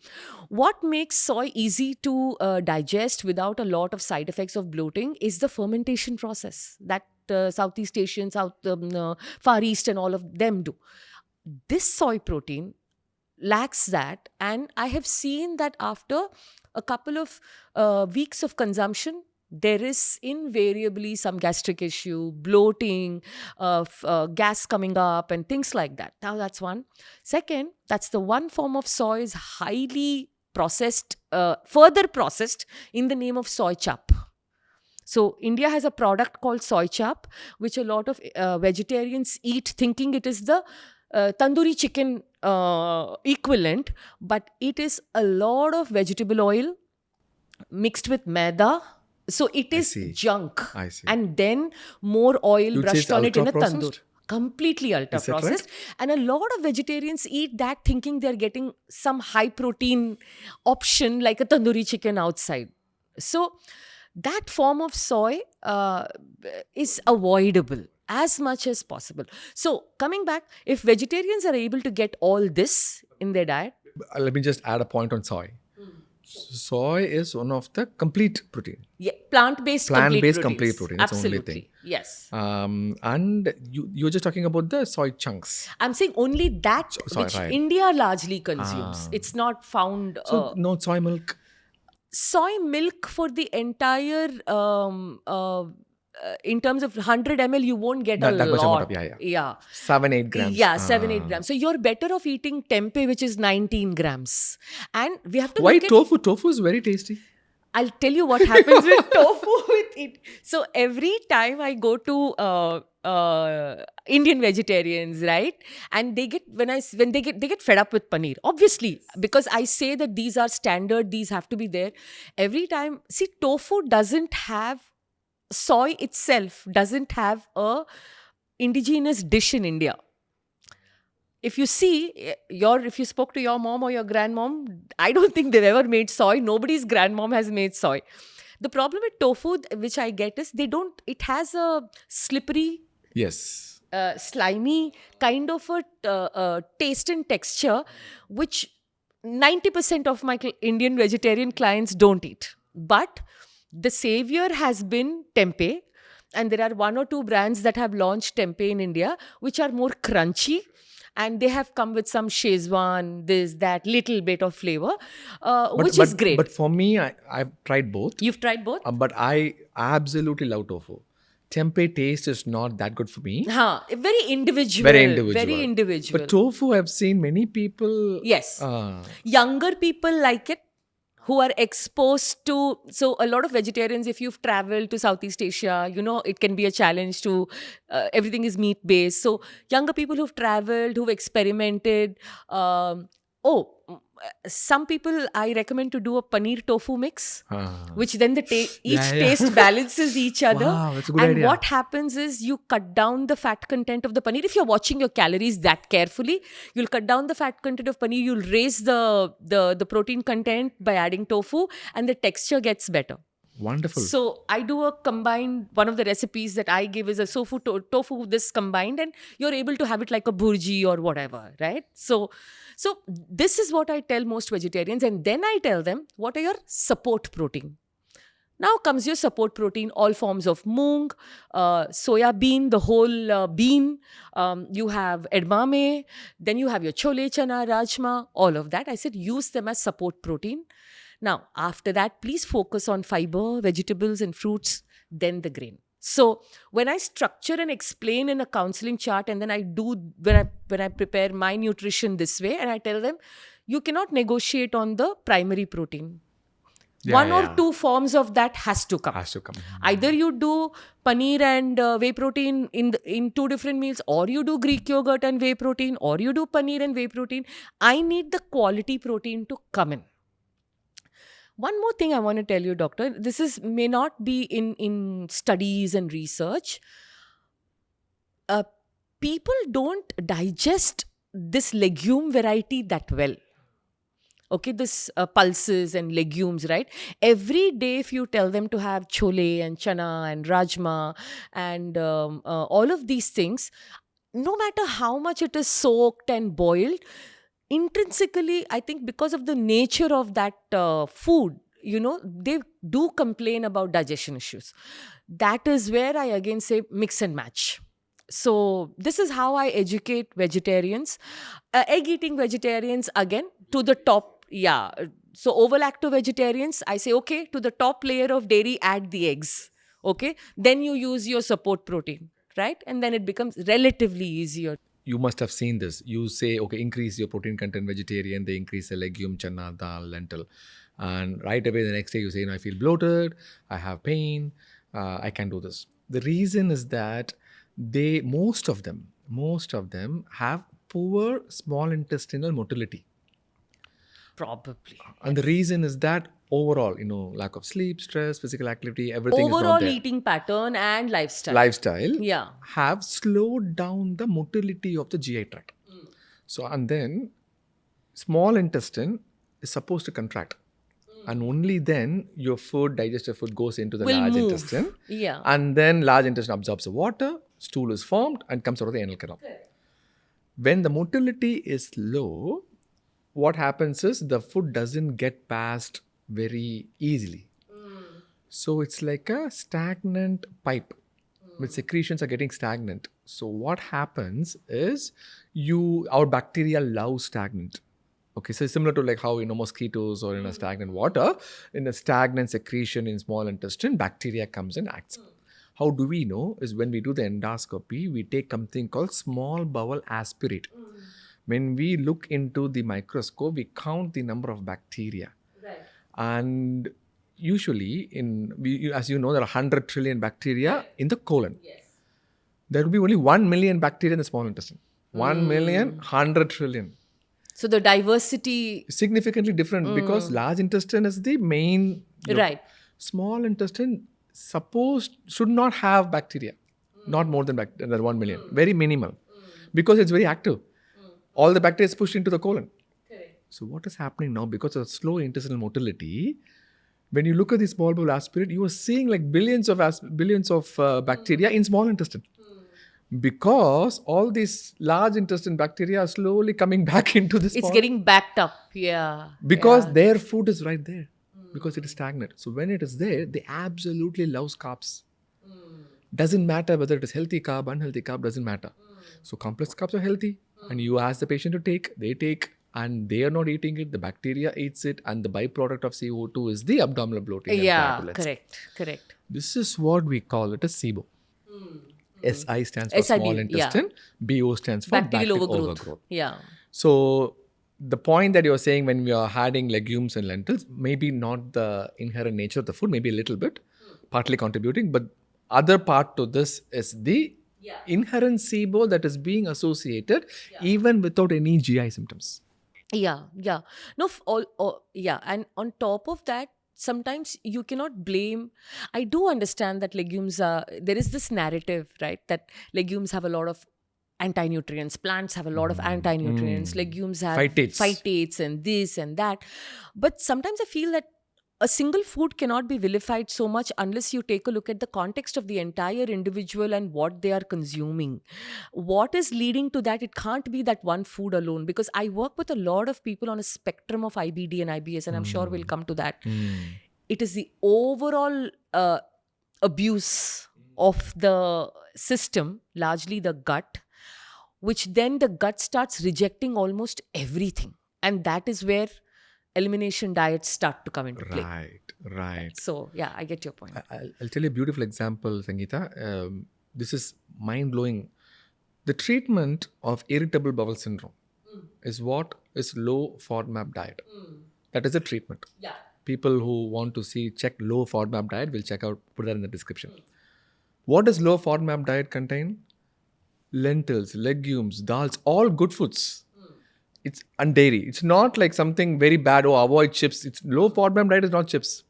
S1: What makes soy easy to digest without a lot of side effects of bloating is the fermentation process that Southeast Asian, Far East and all of them do. This soy protein lacks that, and I have seen that after a couple of weeks of consumption, there is invariably some gastric issue, bloating, gas coming up and things like that. Now that's one. Second, that's the one form of soy is highly processed, further processed in the name of soy chap. So India has a product called soy chap, which a lot of vegetarians eat thinking it is the tandoori chicken equivalent, but it is a lot of vegetable oil mixed with maida, So it is
S2: see.
S1: junk.
S2: I see.
S1: And then more oil
S2: You'd say
S1: brushed
S2: it's
S1: on it in a
S2: ultra-processed?
S1: tandoor. Completely ultra
S2: Is that right?
S1: processed. And a lot of vegetarians eat that thinking they're getting some high protein option like a tandoori chicken outside. So that form of soy is avoidable as much as possible. So coming back, if vegetarians are able to get all this in their diet,
S2: Let me just add a point on soy. Soy is one of the complete protein.
S1: yeah, plant-based
S2: Plant-based
S1: complete
S2: complete
S1: proteins.
S2: protein. That's the only
S1: Absolutely.
S2: thing.
S1: Yes.
S2: And you're just talking about the soy chunks.
S1: I'm saying only that
S2: Soy,
S1: which
S2: right.
S1: India largely consumes. It's not found.
S2: So no soy milk.
S1: Soy milk for the entire, in terms of 100 ml, you won't get
S2: That
S1: a
S2: much amount
S1: lot.
S2: of, yeah.
S1: Yeah.
S2: 7-8 grams.
S1: Yeah, 7-8 grams. So you're better off eating tempeh, which is 19 grams. And we have to
S2: Why
S1: look at.
S2: tofu? Tofu is very tasty.
S1: I'll tell you what happens with tofu with it. So every time I go to Indian vegetarians, right, and they get when they get fed up with paneer, obviously, because I say that these are standard, these have to be there. Every time, see, tofu doesn't have, soy itself doesn't have a indigenous dish in India. If you see if you spoke to your mom or your grandmom, I don't think they've ever made soy. Nobody's grandmom has made soy. The problem with tofu, which I get, is it has a slippery,
S2: Yes.
S1: slimy kind of a taste and texture, which 90% of my Indian vegetarian clients don't eat. But the savior has been tempeh, and there are one or two brands that have launched tempeh in India, which are more crunchy, and they have come with some Szechuan, this, that, little bit of flavor, which is great.
S2: But for me, I've tried both.
S1: You've tried both?
S2: But I absolutely love tofu. Tempeh taste is not that good for me.
S1: Very individual.
S2: Very individual.
S1: Very individual.
S2: But tofu, I've seen many people.
S1: Yes. Younger people like it, who are exposed to. So a lot of vegetarians, if you've traveled to Southeast Asia, it can be a challenge to, everything is meat based. So younger people who've traveled, who've experimented. Some people I recommend to do a paneer tofu mix, which then each taste balances each other.
S2: Wow, that's a good
S1: and
S2: idea.
S1: what happens is you cut down the fat content of the paneer. If you're watching your calories that carefully, you'll cut down the fat content of paneer. You'll raise the protein content by adding tofu, and the texture gets better.
S2: Wonderful.
S1: So I do a combined, one of the recipes that I give is a tofu this combined, and you're able to have it like a burji or whatever, right? So this is what I tell most vegetarians, and then I tell them, what are your support protein? Now comes your support protein, all forms of moong, soya bean, the whole bean. You have edamame, then you have your chole chana, rajma, all of that. I said use them as support protein. Now, after that, please focus on fiber, vegetables and fruits, then the grain. So when I structure and explain in a counseling chart, and then I do, when I prepare my nutrition this way, and I tell them, you cannot negotiate on the primary protein. One or two forms of that has to come. Either you do paneer and whey protein in two different meals, or you do Greek yogurt and whey protein, or you do paneer and whey protein. I need the quality protein to come in. One more thing I want to tell you, doctor, this may not be in studies and research. People don't digest this legume variety that well. Okay, this pulses and legumes, right? Every day, if you tell them to have chole and chana and rajma and all of these things, no matter how much it is soaked and boiled, intrinsically, I think because of the nature of that food, they do complain about digestion issues. That is where I again say mix and match. So this is how I educate vegetarians. Egg-eating vegetarians, again, to the top. Yeah. So ovo-lacto vegetarians, I say, okay, to the top layer of dairy, add the eggs. Okay. Then you use your support protein, right? And then it becomes relatively easier.
S2: You must have seen this. You say, okay, increase your protein content vegetarian. They increase the legume, chana, dal, lentil. And right away the next day you say, I feel bloated, I have pain, I can't do this. The reason is that most of them have poor small intestinal motility.
S1: Probably.
S2: And the reason is that overall, lack of sleep, stress, physical activity, everything is not
S1: Overall
S2: there.
S1: eating pattern and lifestyle.
S2: Lifestyle
S1: Yeah.
S2: have slowed down the motility of the GI tract. So, and then small intestine is supposed to contract. And only then your food, digested food, goes into the
S1: Will
S2: large
S1: move.
S2: intestine.
S1: Yeah.
S2: And then large intestine absorbs the water, stool is formed, and comes out of the anal canal. When the motility is low, what happens is the food doesn't get passed very easily. So it's like a stagnant pipe. With secretions are getting stagnant. So what happens is our bacteria love stagnant. Okay, so it's similar to like how mosquitoes or in a stagnant water, in a stagnant secretion in small intestine, bacteria comes and acts. How do we know? Is when we do the endoscopy, we take something called small bowel aspirate. When we look into the microscope, we count the number of bacteria.
S1: Right.
S2: And usually, as you know, there are 100 trillion bacteria in the colon.
S1: Yes.
S2: There will be only 1 million bacteria in the small intestine. 1 million, 100 trillion.
S1: So the diversity.
S2: Significantly different because large intestine is the main.
S1: Right.
S2: Small intestine should not have bacteria. Not more than 1 million. Very minimal. Because it's very active. All the bacteria is pushed into the colon.
S1: Correct.
S2: So what is happening now? Because of slow intestinal motility, when you look at the small bowel aspirate, you are seeing like billions of bacteria in small intestine. Because all these large intestine bacteria are slowly coming back into this.
S1: It's getting backed up. Yeah.
S2: Because their food is right there. Because it is stagnant. So when it is there, they absolutely love carbs. Doesn't matter whether it is healthy carb, unhealthy carb, doesn't matter. So complex carbs are healthy. And you ask the patient to take, they take. And they are not eating it, the bacteria eats it. And the byproduct of CO2 is the abdominal bloating and
S1: Yeah,
S2: flatulence.
S1: correct.
S2: This is what we call it as SIBO. SI stands for
S1: SIB,
S2: small intestine. BO stands for
S1: Bacterial
S2: bacterial
S1: overgrowth. Yeah.
S2: So the point that you're saying when we are adding legumes and lentils, maybe not the inherent nature of the food, maybe a little bit, partly contributing. But other part to this is the inherent SIBO that is being associated even without any GI symptoms.
S1: Yeah. No, and on top of that, sometimes you cannot blame. I do understand that there is this narrative, right, that legumes have a lot of anti-nutrients, plants have a lot of anti-nutrients, legumes have phytates and this and that. But sometimes I feel that a single food cannot be vilified so much unless you take a look at the context of the entire individual and what they are consuming. What is leading to that? It can't be that one food alone, because I work with a lot of people on a spectrum of IBD and IBS, and I'm sure we'll come to that. It is the overall abuse of the system, largely the gut, which then the gut starts rejecting almost everything. And that is where elimination diets start to come into play.
S2: Right.
S1: So, yeah, I get your point.
S2: I'll tell you a beautiful example, Sangeeta. This is mind-blowing. The treatment of irritable bowel syndrome is what is low FODMAP diet. That is a treatment.
S1: Yeah.
S2: People who want to check low FODMAP diet will put that in the description. What does low FODMAP diet contain? Lentils, legumes, dals, all good foods. And dairy. It's not like something very bad. Oh, avoid chips. Low FODMAP diet is not chips.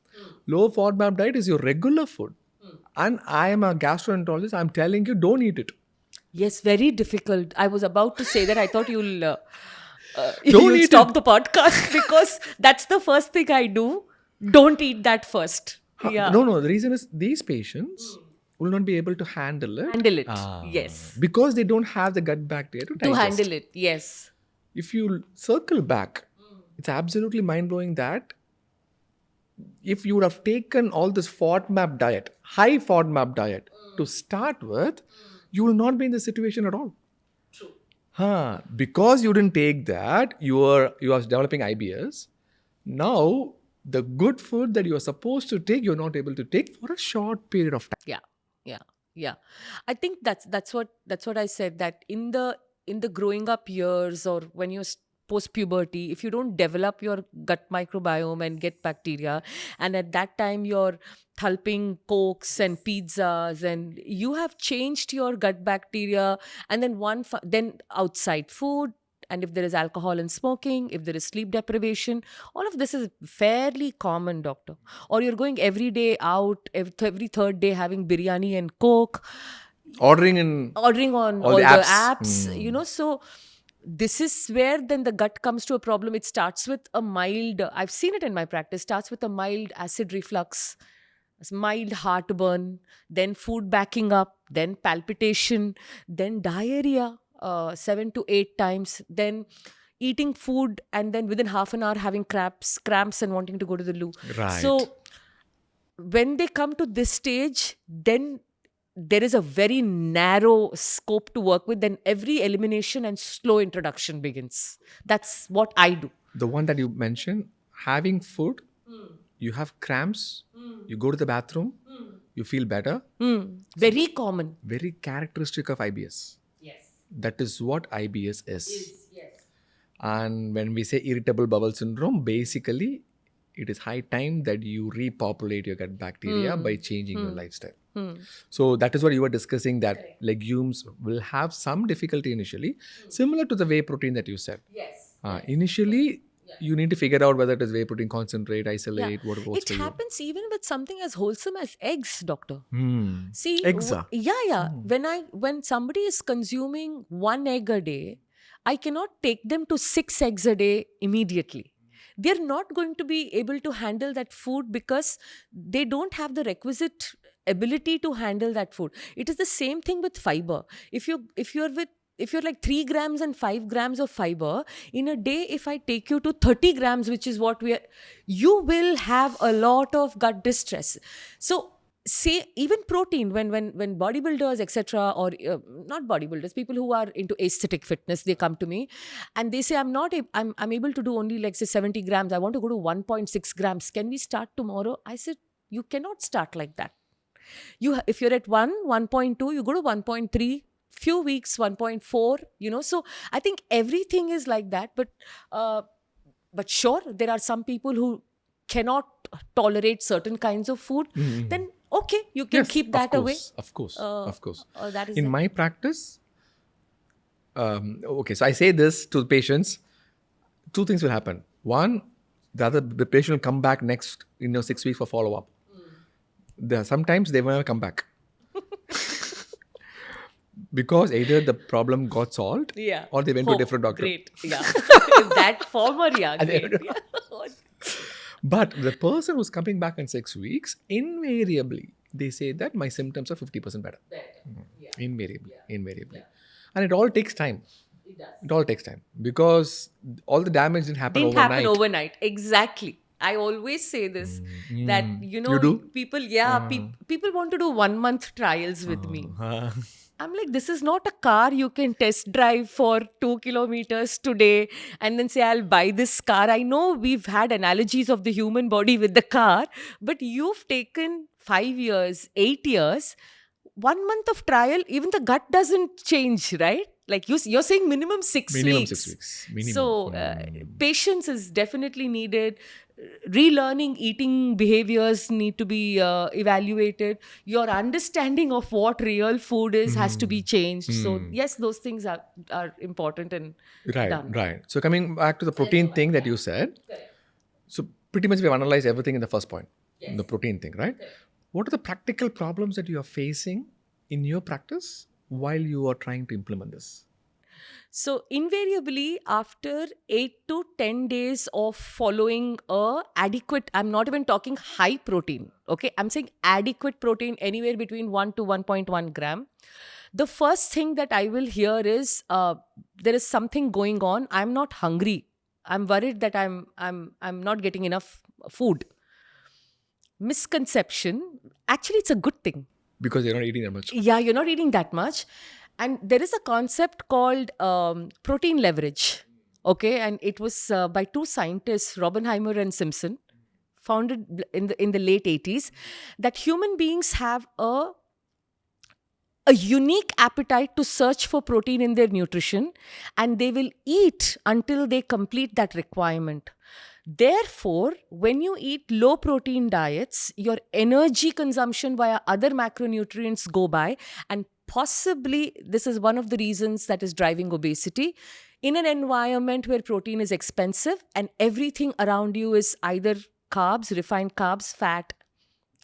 S2: Low FODMAP diet is your regular food. And I am a gastroenterologist. I'm telling you, don't eat it.
S1: Yes, very difficult. I was about to say that. I thought you'll
S2: Don't
S1: stop the podcast because that's the first thing I do. Don't eat that first. Yeah.
S2: No. The reason is these patients will not be able to handle it.
S1: Yes.
S2: Because they don't have the gut bacteria to digest.
S1: handle it. Yes.
S2: If you circle back, it's absolutely mind-blowing that if you would have taken all this FODMAP diet, high FODMAP diet to start with, you will not be in this situation at all.
S1: True.
S2: Because you didn't take that, you are developing IBS. Now, the good food that you are supposed to take, you're not able to take for a short period of time.
S1: Yeah. I think that's what I said, that in the growing up years, or when you're post puberty, if you don't develop your gut microbiome and get bacteria, and at that time you're helping cokes and pizzas, and you have changed your gut bacteria, and then then outside food, and if there is alcohol and smoking, if there is sleep deprivation, all of this is fairly common, doctor. Or you're going every day out, every third day having biryani and coke,
S2: Ordering in
S1: ordering on
S2: all
S1: all
S2: the
S1: the
S2: apps.
S1: apps, so this is where then the gut comes to a problem. It starts with a mild, I've seen it in my practice, starts with a mild acid reflux, mild heartburn, then food backing up, then palpitation, then diarrhea 7 to 8 times, then eating food and then within half an hour having cramps and wanting to go to the loo.
S2: Right.
S1: So when they come to this stage, then there is a very narrow scope to work with. Then every elimination and slow introduction begins. That's what I do.
S2: The one that you mentioned, having food, you have cramps, you go to the bathroom, you feel better.
S1: Very common.
S2: Very characteristic of IBS.
S1: Yes.
S2: That is what IBS is.
S1: Yes.
S2: And when we say irritable bowel syndrome, basically it is high time that you repopulate your gut bacteria by changing your lifestyle. So that is what you were discussing, that legumes will have some difficulty initially, similar to the whey protein that you said.
S1: Yes.
S2: Initially, you need to figure out whether it is whey protein concentrate, isolate, what works
S1: It
S2: for you.
S1: happens even with something as wholesome as eggs, doctor. See,
S2: Eggs,
S1: when somebody is consuming 1 egg a day, I cannot take them to 6 eggs a day immediately. They're not going to be able to handle that food because they don't have the requisite ability to handle that food. It is the same thing with fiber. If you're like 3 grams and 5 grams of fiber in a day, if I take you to 30 grams, which is what you will have a lot of gut distress. So say even protein, when bodybuilders, etc., or not bodybuilders, people who are into aesthetic fitness, they come to me and they say, I'm able to do only like say 70 grams. I want to go to 1.6 grams. Can we start tomorrow? I said, you cannot start like that. If you're at 1.2, you go to 1.3, few weeks 1.4, so I think everything is like that. But sure, there are some people who cannot tolerate certain kinds of food. Then okay, you can keep that away.
S2: Of course.
S1: That is
S2: In
S1: it.
S2: my practice, okay, so I say this to the patients, 2 things will happen. One, the patient will come back next 6 weeks for follow-up. Sometimes they will never come back. Because either the problem got solved or they went to a different doctor.
S1: Great. Yeah. That former, great.
S2: But the person who's coming back in 6 weeks, invariably, they say that my symptoms are 50% better. Invariably. And it all takes time. It all takes time. Because all the damage didn't happen overnight.
S1: Exactly. I always say this, that,
S2: You do?
S1: people, people want to do 1 month trials with me. I'm like, this is not a car you can test drive for 2 kilometers today and then say, I'll buy this car. I know we've had analogies of the human body with the car, but you've taken 5 years, 8 years, 1 month of trial, even the gut doesn't change, right? Like you're saying minimum 6 weeks.
S2: Minimum 6 weeks. Minimum.
S1: So patience is definitely needed. Relearning eating behaviors need to be evaluated. Your understanding of what real food is has to be changed. So yes, those things are important and done.
S2: Right. So coming back to the protein thing that you said. So pretty much we've analyzed everything in the first point. The protein thing, right? What are the practical problems that you are facing in your practice while you are trying to implement this?
S1: So invariably, after 8 to 10 days of following adequate, I'm not even talking high protein, okay? I'm saying adequate protein, anywhere between 1 to 1.1 gram. The first thing that I will hear is there is something going on. I'm not hungry. I'm worried that I'm not getting enough food. Misconception. Actually, it's a good thing.
S2: Because you're not eating that much.
S1: Yeah, you're not eating that much. And there is a concept called protein leverage. Okay, and it was by 2 scientists, Robbenheimer and Simpson, founded in the late 80s, that human beings have a unique appetite to search for protein in their nutrition, and they will eat until they complete that requirement. Therefore, when you eat low protein diets, your energy consumption via other macronutrients go by, and possibly this is one of the reasons that is driving obesity. In an environment where protein is expensive and everything around you is either carbs, refined carbs, fat,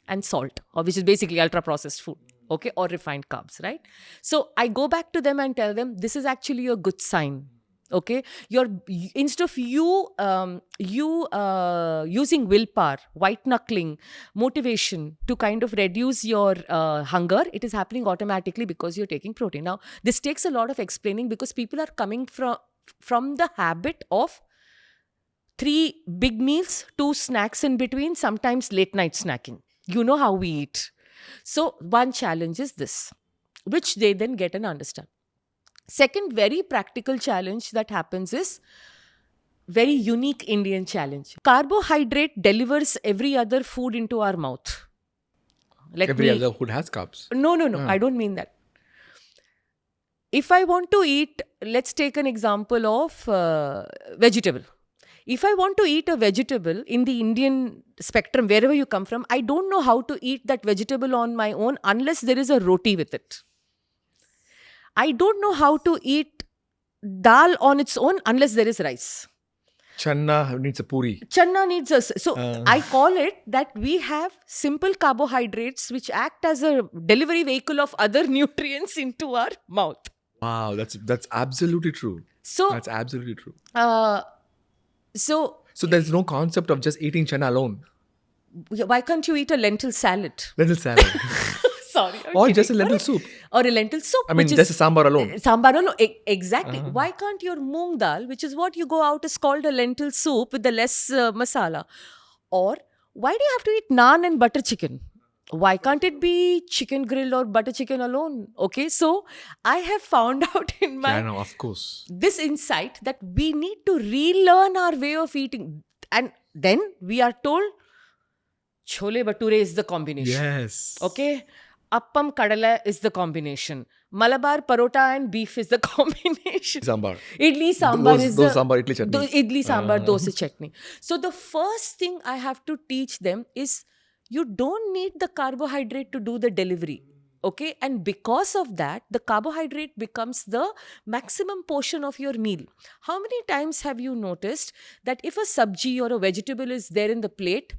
S1: and salt, or which is basically ultra processed food, okay, or refined carbs, right? So I go back to them and tell them this is actually a good sign. Okay, instead of using willpower, white knuckling, motivation to kind of reduce your hunger, it is happening automatically because you're taking protein. Now, this takes a lot of explaining because people are coming from the habit of 3 big meals, 2 snacks in between, sometimes late night snacking. You know how we eat. So one challenge is this, which they then get and understand. Second, very practical challenge that happens is very unique Indian challenge. Carbohydrate delivers every other food into our mouth.
S2: Every other food has carbs.
S1: No. I don't mean that. If I want to eat, let's take an example of vegetable. If I want to eat a vegetable in the Indian spectrum, wherever you come from, I don't know how to eat that vegetable on my own unless there is a roti with it. I don't know how to eat dal on its own unless there is rice.
S2: Channa needs a puri.
S1: Channa needs us. So I call it that we have simple carbohydrates which act as a delivery vehicle of other nutrients into our mouth.
S2: Wow, that's absolutely true.
S1: So
S2: That's absolutely true.
S1: So
S2: there's no concept of just eating channa alone.
S1: why can't you eat a lentil salad?
S2: Lentil salad.
S1: Sorry. I'm
S2: Or
S1: kidding.
S2: just a lentil soup.
S1: Or a lentil soup.
S2: I mean,
S1: which
S2: just a
S1: is
S2: sambar alone.
S1: Sambar alone. Exactly. Why can't your moong dal, which is what you go out, is called a lentil soup with the less masala? Or why do you have to eat naan and butter chicken? Why can't it be chicken grill or butter chicken alone? Okay, so I have found out in my
S2: Yeah, no, of course.
S1: this insight that we need to relearn our way of eating. And then we are told chole bhature is the combination.
S2: Yes.
S1: Okay. Appam kadala is the combination. Malabar parota and beef is the combination.
S2: Sambar.
S1: Idli sambar
S2: Those
S1: is the
S2: sambar, idli chutney.
S1: idli sambar, dosa chutney. So the first thing I have to teach them is you don't need the carbohydrate to do the delivery. Okay, and because of that, the carbohydrate becomes the maximum portion of your meal. How many times have you noticed that if a sabji or a vegetable is there in the plate,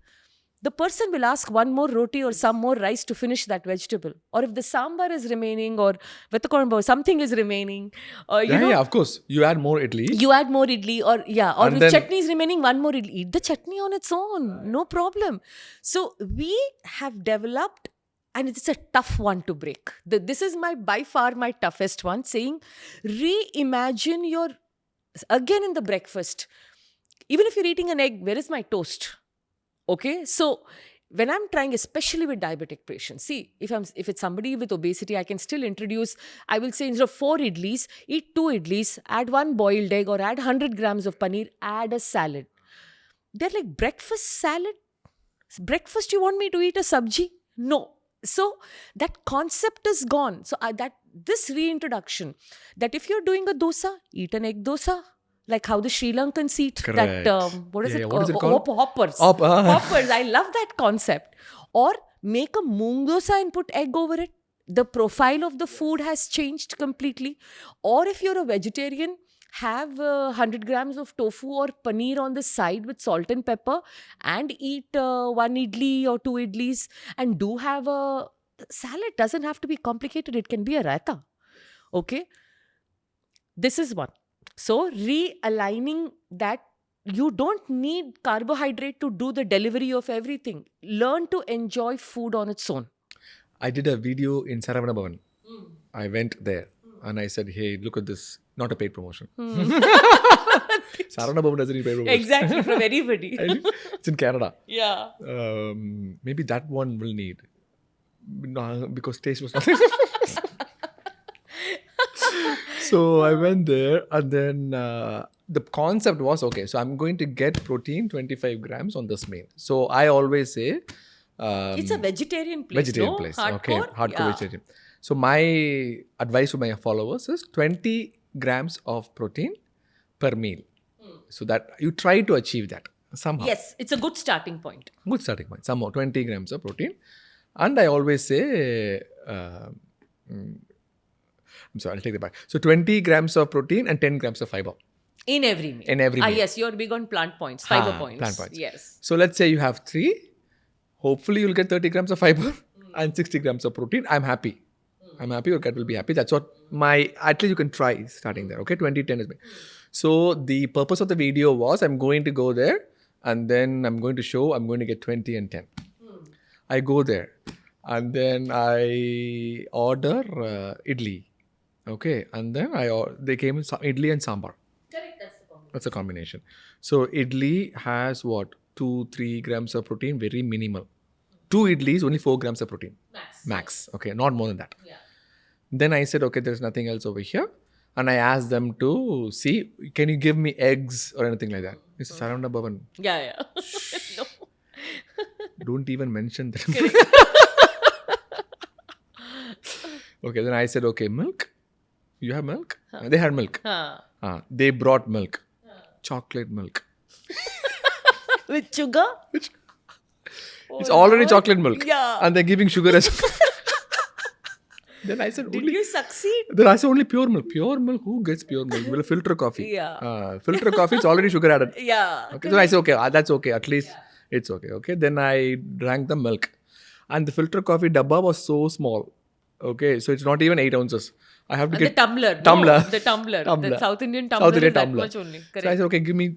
S1: the person will ask one more roti or some more rice to finish that vegetable? Or if the sambar is remaining or vatakoramba, something is remaining,
S2: Yeah, of course. You add more idli.
S1: you add more idli or
S2: And
S1: if
S2: then-
S1: chutney is remaining, one more idli. Eat the chutney on its own. No problem. So we have developed, and it's a tough one to break. This is by far my toughest one, saying reimagine your, again in the breakfast. Even if you're eating an egg, where is my toast? Okay, so when I'm trying, especially with diabetic patients, see, if it's somebody with obesity, I can still introduce, I will say instead of 4 idlis, eat 2 idlis, add 1 boiled egg or add 100 grams of paneer, add a salad. They're like, breakfast salad? Breakfast, you want me to eat a sabji? No. So that concept is gone. So this reintroduction, that if you're doing a dosa, eat an egg dosa. Like how the Sri Lankans eat
S2: Correct.
S1: that, what is
S2: Yeah,
S1: it
S2: what is it
S1: called?
S2: called?
S1: Hoppers. Hoppers. I love that concept. Or make a moong dosa and put egg over it. The profile of the food has changed completely. Or if you're a vegetarian, have 100 grams of tofu or paneer on the side with salt and pepper and eat 1 idli or 2 idlis and do have a salad. Doesn't have to be complicated. It can be a raita. Okay. This is one. So realigning that you don't need carbohydrate to do the delivery of everything. Learn to enjoy food on its own.
S2: I did a video in Saravana Bhavan. I went there and I said, hey, look at this. Not a paid promotion. Saravana Bhavan doesn't need paid promotion.
S1: Exactly, from anybody.
S2: It's in Canada.
S1: Yeah.
S2: Maybe that one will need. No, because taste was not. So I went there and then the concept was, okay, so I'm going to get protein 25 grams on this meal. So I always say...
S1: it's a vegetarian place,
S2: Vegetarian
S1: no?
S2: place.
S1: Hardcore?
S2: Okay, hardcore
S1: Yeah.
S2: vegetarian. So my advice to my followers is 20 grams of protein per meal. So that you try to achieve that somehow.
S1: Yes, it's a good starting point.
S2: Good starting point. Somehow 20 grams of protein. And I always say I'm sorry, I'll take that back. So 20 grams of protein and 10 grams of fiber.
S1: In every meal.
S2: In every meal.
S1: Yes, you're big on plant points, fiber points.
S2: Plant points.
S1: Yes.
S2: So let's say you have 3. Hopefully you'll get 30 grams of fiber and 60 grams of protein. I'm happy. I'm happy. Your cat will be happy. That's what at least you can try starting there. Okay, 20-10 is big. So the purpose of the video was I'm going to go there and then I'm going to get 20 and 10. I go there and then I order idli. Okay, and then they came in idli and sambar.
S1: Correct,
S2: That's a combination. So idli has what? 2-3 grams of protein, very minimal. 2 idlis, only 4 grams of protein. Max. Okay, not more than that.
S1: Yeah.
S2: Then I said, okay, there's nothing else over here. And I asked them to see, can you give me eggs or anything like that? He said, Sarvana Bhavan,
S1: Yeah. No.
S2: don't even mention them. Okay, then I said, okay, milk? You have milk? They had milk. They brought milk. Chocolate milk.
S1: With sugar?
S2: It's already chocolate milk.
S1: Yeah.
S2: And they're giving sugar as Then I said,
S1: Did you succeed?
S2: Then I said only pure milk. Pure milk? Who gets pure milk? Will filter coffee.
S1: Yeah.
S2: Filter coffee, it's already sugar added.
S1: Yeah.
S2: Okay, so I said, okay, that's okay. At least it's okay. Okay, then I drank the milk. And the filter coffee dabba was so small. Okay, so it's not even 8 ounces. I have to
S1: The
S2: get
S1: tumbler.
S2: tumbler.
S1: No, the tumbler.
S2: Tumbler.
S1: The South Indian tumbler is that much only. Correct.
S2: So I said, okay, give me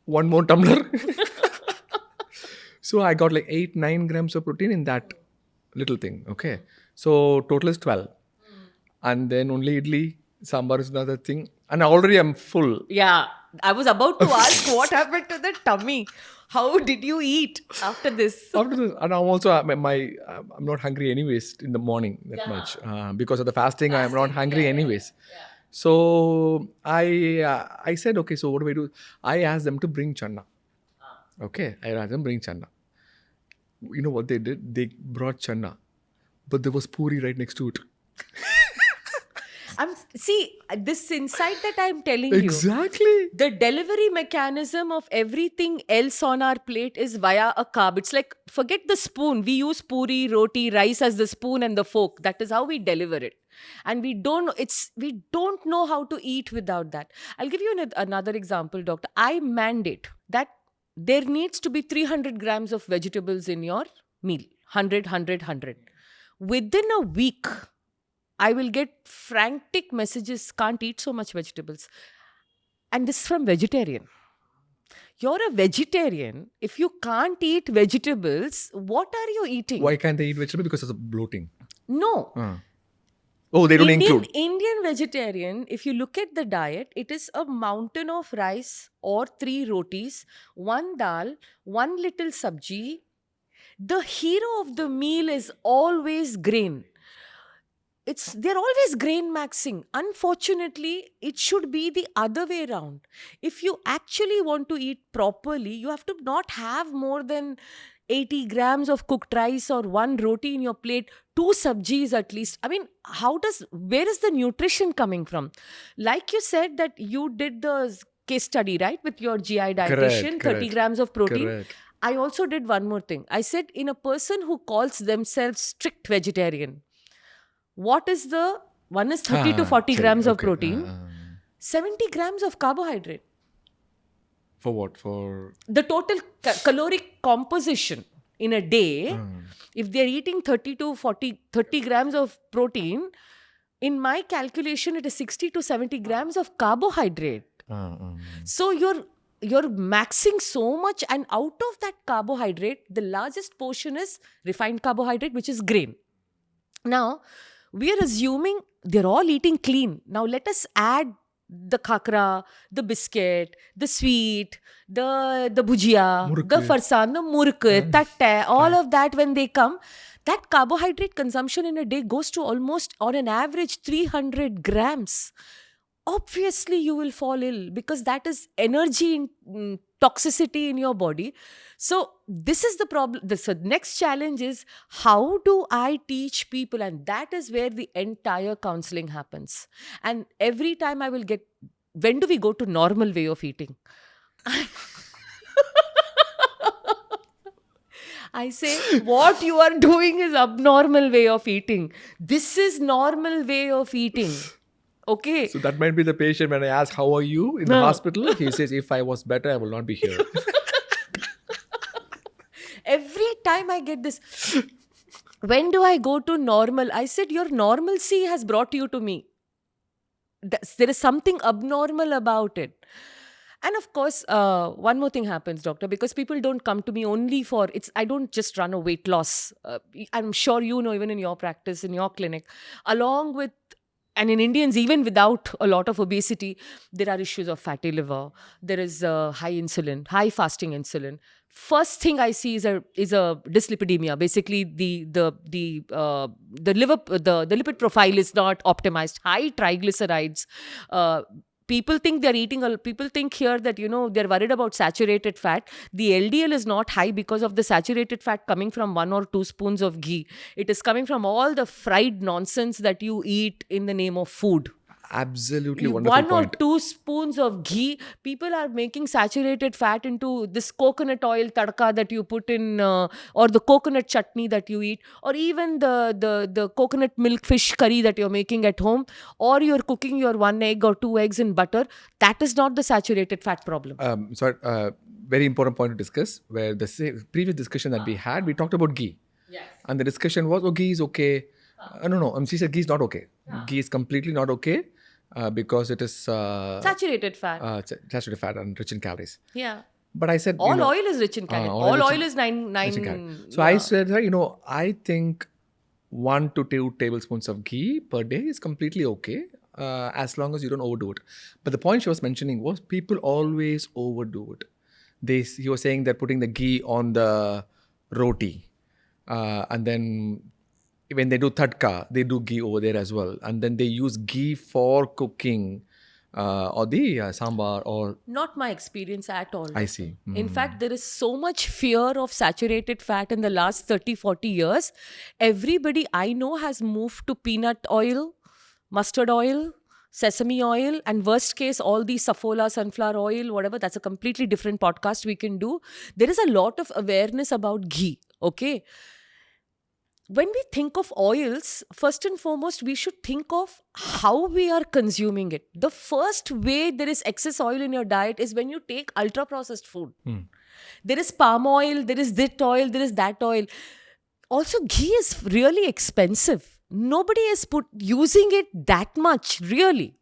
S2: one more tumbler. So I got like 8-9 grams of protein in that little thing. Okay, so total is 12. And then only idli, sambar is another thing. And already I'm full.
S1: Yeah. I was about to ask what happened to the tummy. How did you eat after this?
S2: After this, and I'm also I'm not hungry anyways in the morning that much because of the fasting. I'm not hungry anyways.
S1: Yeah.
S2: So I said, okay, so what do I do? I asked them to bring channa. Okay, I asked them to bring channa. You know what they did? They brought channa, but there was puri right next to it.
S1: See, this insight that I'm telling
S2: Exactly.
S1: the delivery mechanism of everything else on our plate is via a carb. It's like, forget the spoon. We use puri, roti, rice as the spoon and the fork. That is how we deliver it. And we don't know how to eat without that. I'll give you another example, doctor. I mandate that there needs to be 300 grams of vegetables in your meal. 100. Within a week, I will get frantic messages, can't eat so much vegetables. And this is from vegetarian. You're a vegetarian. If you can't eat vegetables, what are you eating?
S2: Why can't they eat vegetable? Because of the bloating.
S1: No.
S2: Oh, they don't include.
S1: Indian vegetarian, if you look at the diet, it is a mountain of rice or 3 rotis, 1 dal, 1 little sabji. The hero of the meal is always grain. They're always grain maxing. Unfortunately, it should be the other way around. If you actually want to eat properly, you have to not have more than 80 grams of cooked rice or 1 roti in your plate, 2 sabjis at least. I mean, where is the nutrition coming from? Like you said that you did the case study, right? With your GI dietitian, 30 grams of protein.
S2: Correct.
S1: I also did one more thing. I said, in a person who calls themselves strict vegetarian, one is 30 to 40 grams of protein, 70 grams of carbohydrate.
S2: For what? For
S1: The total caloric composition in a day, if they're eating 30 grams of protein, in my calculation, it is 60 to 70 grams of carbohydrate. So you're maxing so much, and out of that carbohydrate, the largest portion is refined carbohydrate, which is grain. Now, we are assuming they're all eating clean. Now, let us add the khakra, the biscuit, the sweet, the bhujia,
S2: Muruk.
S1: the farsan, the murk, tatte, all of that when they come. That carbohydrate consumption in a day goes to almost, on an average, 300 grams. Obviously, you will fall ill because that is energy toxicity in your body. So this is the problem. The next challenge is, how do I teach people? And that is where the entire counseling happens. And every time I will get, when do we go to normal way of eating? I say, what you are doing is abnormal way of eating. This is normal way of eating. Okay.
S2: So that might be the patient when I ask, how are you in the
S1: No.
S2: hospital? He says, if I was better, I will not be here.
S1: Every time I get this, when do I go to normal? I said, your normalcy has brought you to me. There is something abnormal about it. And of course, one more thing happens, doctor, because people don't come to me only for it's. I don't just run a weight loss. I'm sure you know, even in your practice, in your clinic, along with, and in Indians, even without a lot of obesity, there are issues of fatty liver. There is high insulin, high fasting insulin. First thing I see is a dyslipidemia. Basically, the liver the lipid profile is not optimized. High triglycerides. People think they're eating people think here that they're worried about saturated fat. The LDL is not high because of the saturated fat coming from 1 or 2 spoons of ghee. It is coming from all the fried nonsense that you eat in the name of food.
S2: Absolutely wonderful
S1: 1 or 2 spoons of ghee. People are making saturated fat into this coconut oil tadka that you put in, or the coconut chutney that you eat, or even the coconut milk fish curry that you're making at home, or you're cooking your 1 egg or 2 eggs in butter. That is not the saturated fat problem.
S2: Very important point to discuss. Where the previous discussion that we had, we talked about ghee.
S1: Yes.
S2: And the discussion was, ghee is okay. No. She said ghee is not okay. Ghee is completely not okay because it is
S1: Saturated fat.
S2: Saturated fat and rich in calories.
S1: Yeah.
S2: But I said,
S1: All oil is rich in calories. All oil is nine.
S2: rich in calories. So I said, I think 1 to 2 tablespoons of ghee per day is completely okay as long as you don't overdo it. But the point she was mentioning was people always overdo it. He was saying that putting the ghee on the roti and then when they do tadka, they do ghee over there as well. And then they use ghee for cooking or the sambar or...
S1: Not my experience at all.
S2: I see.
S1: In fact, there is so much fear of saturated fat in the last 30-40 years. Everybody I know has moved to peanut oil, mustard oil, sesame oil, and worst case, all the Saffola, sunflower oil, whatever. That's a completely different podcast we can do. There is a lot of awareness about ghee, okay? When we think of oils, first and foremost, we should think of how we are consuming it. The first way there is excess oil in your diet is when you take ultra processed food. There is palm oil, there is this oil, there is that oil. Also, ghee is really expensive. Nobody is using it that much, really.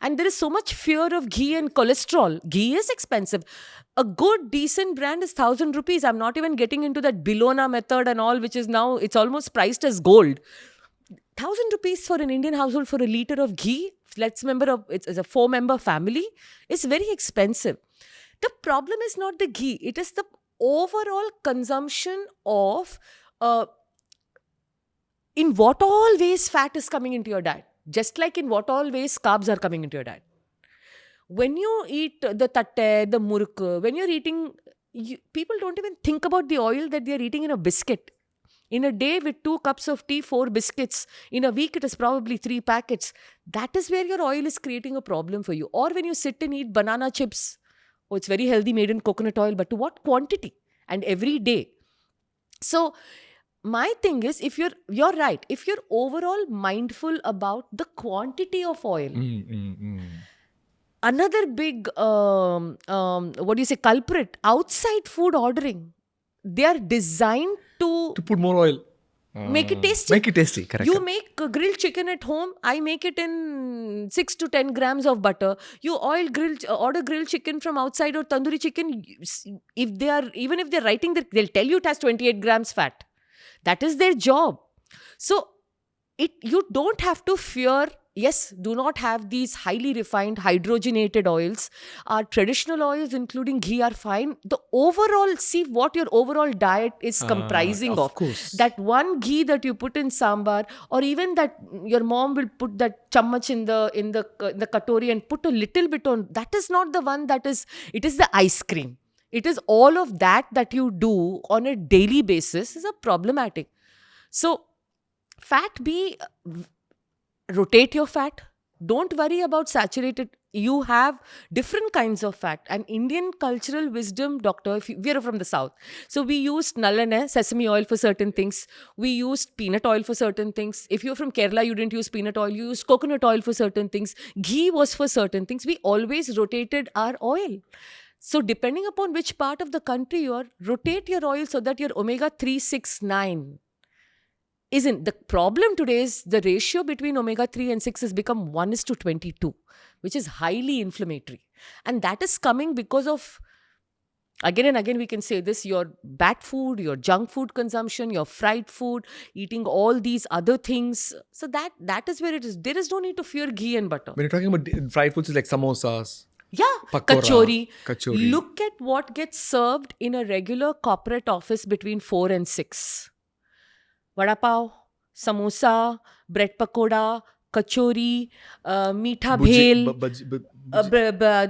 S1: And there is so much fear of ghee and cholesterol. Ghee is expensive. A good, decent brand is 1,000 rupees. I'm not even getting into that Bilona method and all, which is now, it's almost priced as gold. 1,000 rupees for an Indian household for a liter of ghee, let's remember it's a 4-member family, is very expensive. The problem is not the ghee. It is the overall consumption of, in what all ways fat is coming into your diet. Just like in what all ways carbs are coming into your diet. When you eat the tatte, the murk, when you're eating, people don't even think about the oil that they're eating in a biscuit. In a day with 2 cups of tea, 4 biscuits. In a week, it is probably 3 packets. That is where your oil is creating a problem for you. Or when you sit and eat banana chips. Oh, it's very healthy, made in coconut oil, but to what quantity? And every day. So, my thing is, if you're right, if you're overall mindful about the quantity of oil, another big, culprit, outside food ordering. They are designed to
S2: put more oil.
S1: Make it tasty.
S2: Make it tasty, correct.
S1: You make grilled chicken at home. I make it in 6 to 10 grams of butter. You order grilled chicken from outside or tandoori chicken. Even if they're writing that, they'll tell you it has 28 grams fat. That is their job. So you don't have to fear. Yes, do not have these highly refined hydrogenated oils. Our traditional oils, including ghee, are fine. The overall, see what your overall diet is comprising of.
S2: Of course.
S1: That one ghee that you put in sambar, or even that your mom will put that chammach in the katori and put a little bit on. That is not the one that is. It is the ice cream. It is all of that you do on a daily basis is a problematic. So, rotate your fat. Don't worry about saturated. you have different kinds of fat. And Indian cultural wisdom, doctor, we are from the south, so we used nalane, sesame oil for certain things. We used peanut oil for certain things. If you're from Kerala, you didn't use peanut oil. You used coconut oil for certain things. Ghee was for certain things. We always rotated our oil. So depending upon which part of the country you are, rotate your oil so that your omega 3, 6, 9 isn't. The problem today is the ratio between omega 3 and 6 has become 1:22, which is highly inflammatory. And that is coming because of, again and again we can say this, your bad food, your junk food consumption, your fried food, eating all these other things. So that is where it is. There is no need to fear ghee and butter.
S2: When you're talking about fried foods, it's like samosas.
S1: Yeah,
S2: Pakora,
S1: kachori.
S2: kachori.
S1: Look at what gets served in a regular corporate office between 4 and 6. Vada pav, samosa, bread pakoda, kachori, meetha bhel,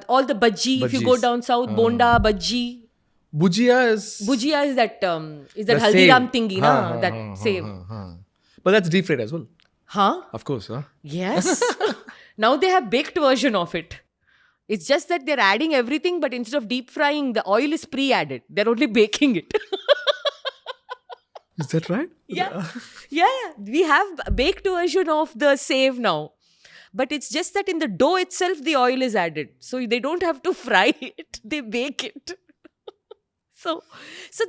S1: all the bhaji. If you go
S2: Bhajis.
S1: down south, bonda, bhaji.
S2: Bhujia is...
S1: Bhujia is that
S2: the
S1: Haldiram
S2: save.
S1: thingy,
S2: Ha,
S1: na? That
S2: ha,
S1: save.
S2: ha. But that's deep fried as well.
S1: Huh?
S2: Of course. Huh?
S1: Yes. Now they have baked version of it. It's just that they're adding everything, but instead of deep frying, the oil is pre-added. They're only baking it.
S2: Is that right?
S1: Yeah. Yeah. We have baked version of the save now. But it's just that in the dough itself, the oil is added. So they don't have to fry it. They bake it. So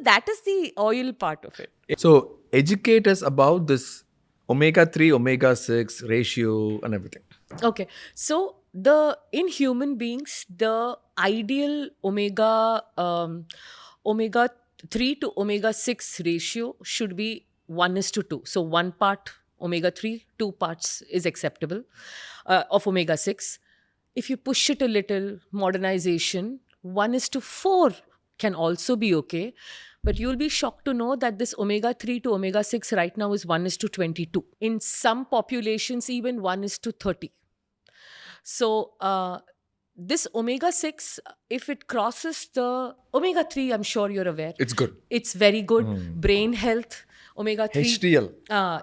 S1: that is the oil part of it.
S2: So educate us about this omega-3, omega-6 ratio and everything.
S1: Okay. So in human beings, the ideal omega 3 to omega 6 ratio should be 1:2. So 1 part omega 3, 2 parts is acceptable of omega 6. If you push it a little, modernization, 1:4 can also be okay. But you'll be shocked to know that this omega 3 to omega 6 right now is 1:22. In some populations, even 1:30. So this omega 6, if it crosses the omega 3, I'm sure you're aware.
S2: It's good.
S1: It's very good. Brain health, omega 3.
S2: HDL.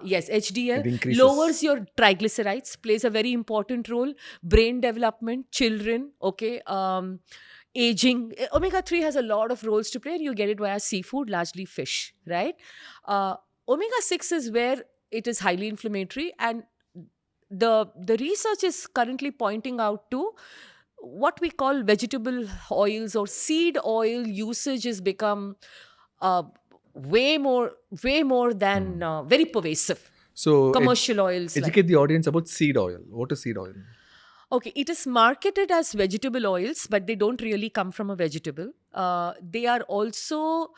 S1: Yes, HDL.
S2: It increases.
S1: Lowers your triglycerides, plays a very important role. Brain development, children, okay. Aging. Omega 3 has a lot of roles to play, and you get it via seafood, largely fish, right? Omega 6 is where it is highly inflammatory, and the research is currently pointing out to what we call vegetable oils or seed oil usage has become way more than very pervasive.
S2: So
S1: Commercial oils.
S2: educate the audience about seed oil. What is seed oil?
S1: Okay, it is marketed as vegetable oils, but they don't really come from a vegetable. They are also,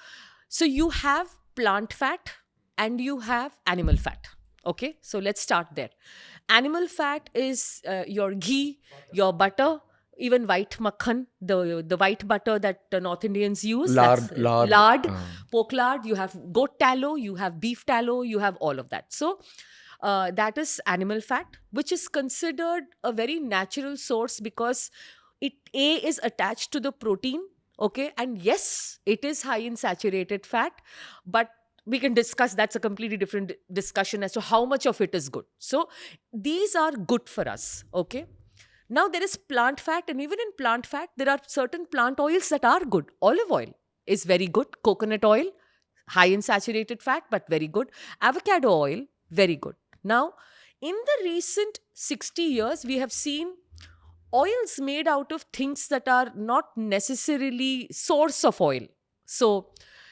S1: so you have plant fat and you have animal fat. Okay, so let's start there. Animal fat is your ghee, your butter, even white makhan, the white butter that North Indians use.
S2: Lard.
S1: Pork lard. You have goat tallow, you have beef tallow, you have all of that. So that is animal fat, which is considered a very natural source because it is attached to the protein. Okay, and yes, it is high in saturated fat, but we can discuss, that's a completely different discussion as to how much of it is good. So these are good for us. Okay. Now there is plant fat, and even in plant fat, there are certain plant oils that are good. Olive oil is very good. Coconut oil, high in saturated fat, but very good. Avocado oil, very good. Now, in the recent 60 years, we have seen oils made out of things that are not necessarily source of oil. So,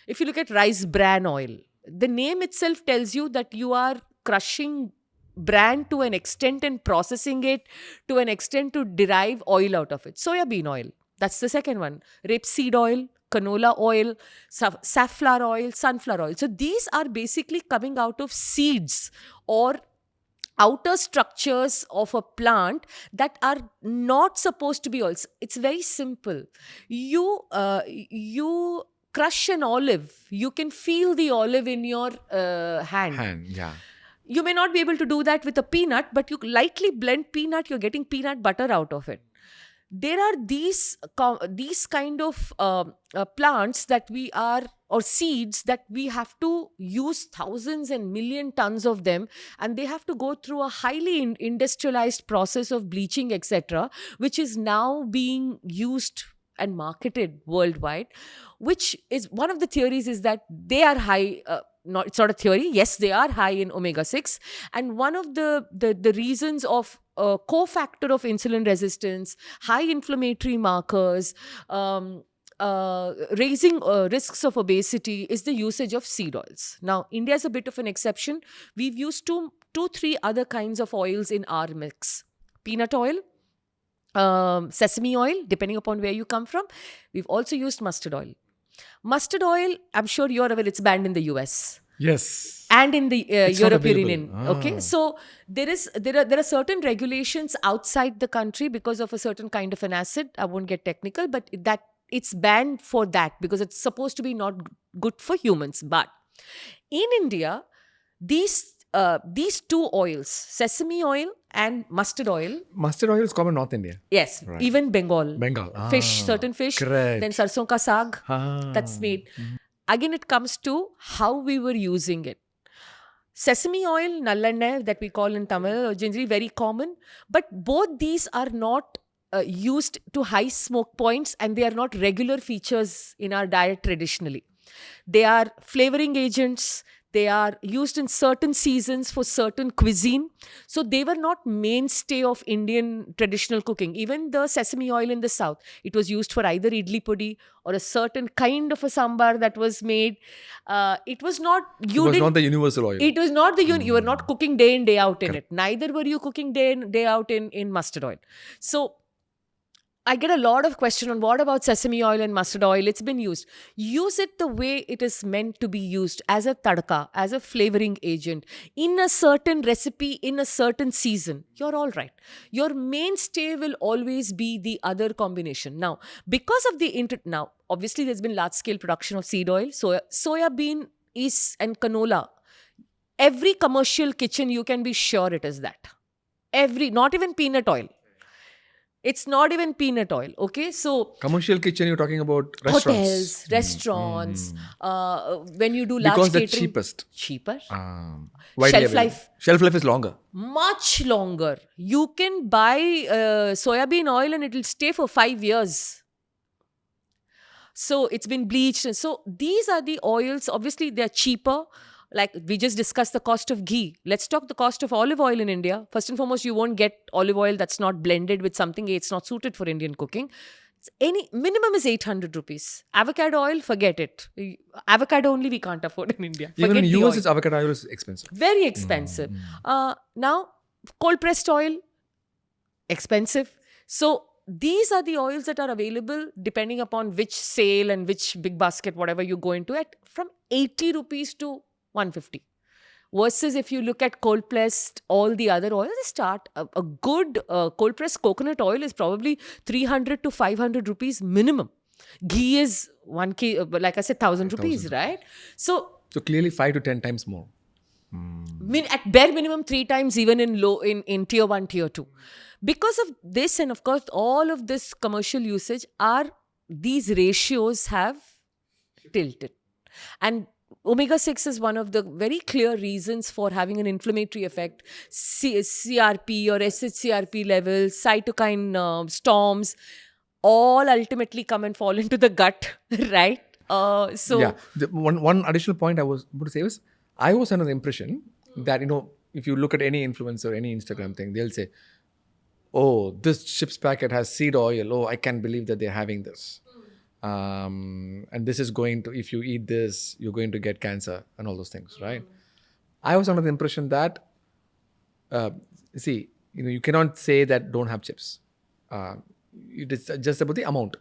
S1: if you look at rice bran oil, the name itself tells you that you are crushing bran to an extent and processing it to an extent to derive oil out of it. Soya bean oil, that's the second one. Rapeseed oil, canola oil, safflower oil, sunflower oil. So these are basically coming out of seeds or outer structures of a plant that are not supposed to be oils. It's very simple. You crush an olive, you can feel the olive in your hand.
S2: Yeah.
S1: You may not be able to do that with a peanut, but you lightly blend peanut, you're getting peanut butter out of it. there are these kind of plants that we are, or seeds that we have to use thousands and million tons of them, and they have to go through a highly industrialized process of bleaching, etc., which is now being used and marketed worldwide. Which is one of the theories, is that they are high. Not, it's not a theory. Yes, they are high in omega-6, and one of the reasons of cofactor of insulin resistance, high inflammatory markers, raising risks of obesity is the usage of seed oils. Now, India is a bit of an exception. We've used three other kinds of oils in our mix: peanut oil, sesame oil, depending upon where you come from. We've also used mustard oil. Mustard oil, I'm sure you're aware, it's banned in the US.
S2: Yes.
S1: And in the
S2: It's not
S1: European
S2: available.
S1: Union. Okay, so there are certain regulations outside the country because of a certain kind of an acid. I won't get technical, but that it's banned for that because it's supposed to be not good for humans. But in India, these two oils, sesame oil and mustard oil.
S2: Mustard oil is common in North India.
S1: Yes,
S2: Right.
S1: even Bengal.
S2: Bengal.
S1: Certain fish.
S2: Correct.
S1: Then sarson ka saag.
S2: Ah.
S1: That's made. Again, it comes to how we were using it. Sesame oil, nallanai, that we call in Tamil, or generally very common. But both these are not used to high smoke points, and they are not regular features in our diet traditionally. They are flavoring agents. They are used in certain seasons for certain cuisine. So they were not mainstay of Indian traditional cooking. Even the sesame oil in the south, it was used for either idli pudi or a certain kind of a sambar that was made. It was not,
S2: It was not the universal oil.
S1: it was not you were not cooking day in, day out in it. Neither were you cooking day in, day out in mustard oil. So I get a lot of question on what about sesame oil and mustard oil. It's been used. Use it the way it is meant to be used, as a tadka, as a flavoring agent, in a certain recipe, in a certain season. You're all right. Your mainstay will always be the other combination. Now, because of now, obviously there's been large scale production of seed oil, soya bean is, and canola. Every commercial kitchen, you can be sure it is that. Not even peanut oil. It's not even peanut oil, okay? So
S2: Commercial kitchen, you're talking about restaurants.
S1: hotels, restaurants, when you do large
S2: Because
S1: catering.
S2: they're cheapest.
S1: Cheaper.
S2: Widely
S1: Shelf
S2: available.
S1: life.
S2: Shelf life is longer.
S1: Much longer. You can buy soybean oil and it'll stay for 5 years. So it's been bleached. And so these are the oils. Obviously, they're cheaper. Like we just discussed the cost of ghee. Let's talk the cost of olive oil in India. First and foremost, you won't get olive oil that's not blended with something. It's not suited for Indian cooking. Any minimum is 800 rupees. Avocado oil, forget it. Avocado only we can't afford in India.
S2: Even
S1: Forget
S2: in
S1: the
S2: US,
S1: oil.
S2: it's avocado oil is expensive.
S1: Very expensive. Now, cold pressed oil, expensive. So these are the oils that are available depending upon which sale and which big basket, whatever you go into, at from 80 rupees to 150. Versus if you look at cold pressed, all the other oils, they start, a good cold pressed coconut oil is probably 300 to 500 rupees minimum. Ghee is 1K, like I said, 1,000 rupees, right? So
S2: clearly 5 to 10 times more.
S1: at bare minimum 3 times, even in tier 1, tier 2. Because of this, and of course all of this commercial usage, these ratios have tilted. And omega-6 is one of the very clear reasons for having an inflammatory effect. CRP or SHCRP levels, cytokine storms, all ultimately come and fall into the gut, right?
S2: Yeah. One additional point I was about to say was, I was under the impression that, if you look at any influencer, any Instagram thing, they'll say, oh, this chips packet has seed oil. Oh, I can't believe that they're having this. And this is if you eat this, you're going to get cancer and all those things, right? I was under the impression that, you cannot say that don't have chips. It is just about the amount.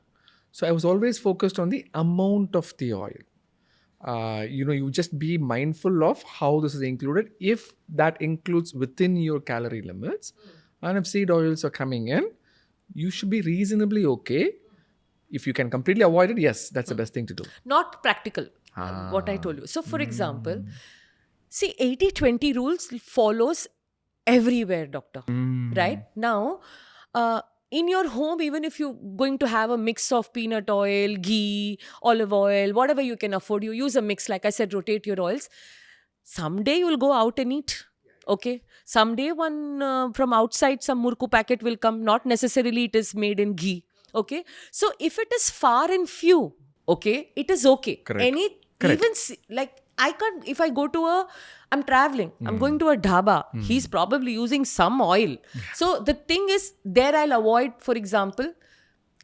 S2: So I was always focused on the amount of the oil. You just be mindful of how this is included. If that includes within your calorie limits, and if seed oils are coming in, you should be reasonably okay. If you can completely avoid it, yes, that's the best thing to do.
S1: Not practical, what I told you. So, for example, 80-20 rules follows everywhere, doctor. Right? Now, in your home, even if you're going to have a mix of peanut oil, ghee, olive oil, whatever you can afford, you use a mix. Like I said, rotate your oils. Someday you'll go out and eat. Okay. Someday one from outside, some murku packet will come. Not necessarily it is made in ghee. Okay. So if it is far and few, okay, it is okay.
S2: Correct.
S1: Even like I can't, if I go to I'm traveling, I'm going to a dhaba, he's probably using some oil. So the thing is, there I'll avoid, for example,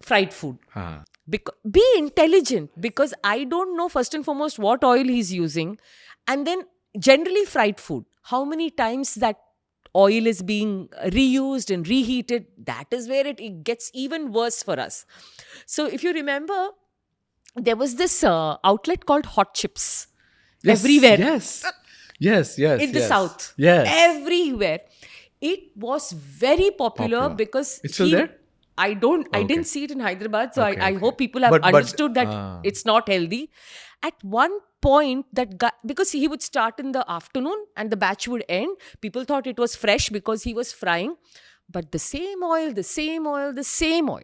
S1: fried food.
S2: Ah.
S1: Be intelligent, because I don't know, first and foremost, what oil he's using. And then generally fried food, how many times that oil is being reused and reheated, that is where it gets even worse for us. So if you remember, there was this outlet called Hot Chips.
S2: Yes,
S1: Everywhere.
S2: Yes.
S1: In the south.
S2: Yes.
S1: Everywhere. It was very popular because
S2: It's still there?
S1: I didn't see it in Hyderabad, so
S2: Okay,
S1: I
S2: okay.
S1: hope people have
S2: But-
S1: understood that it's not healthy. At one point, that guy, because he would start in the afternoon and the batch would end, people thought it was fresh because he was frying. But the same oil.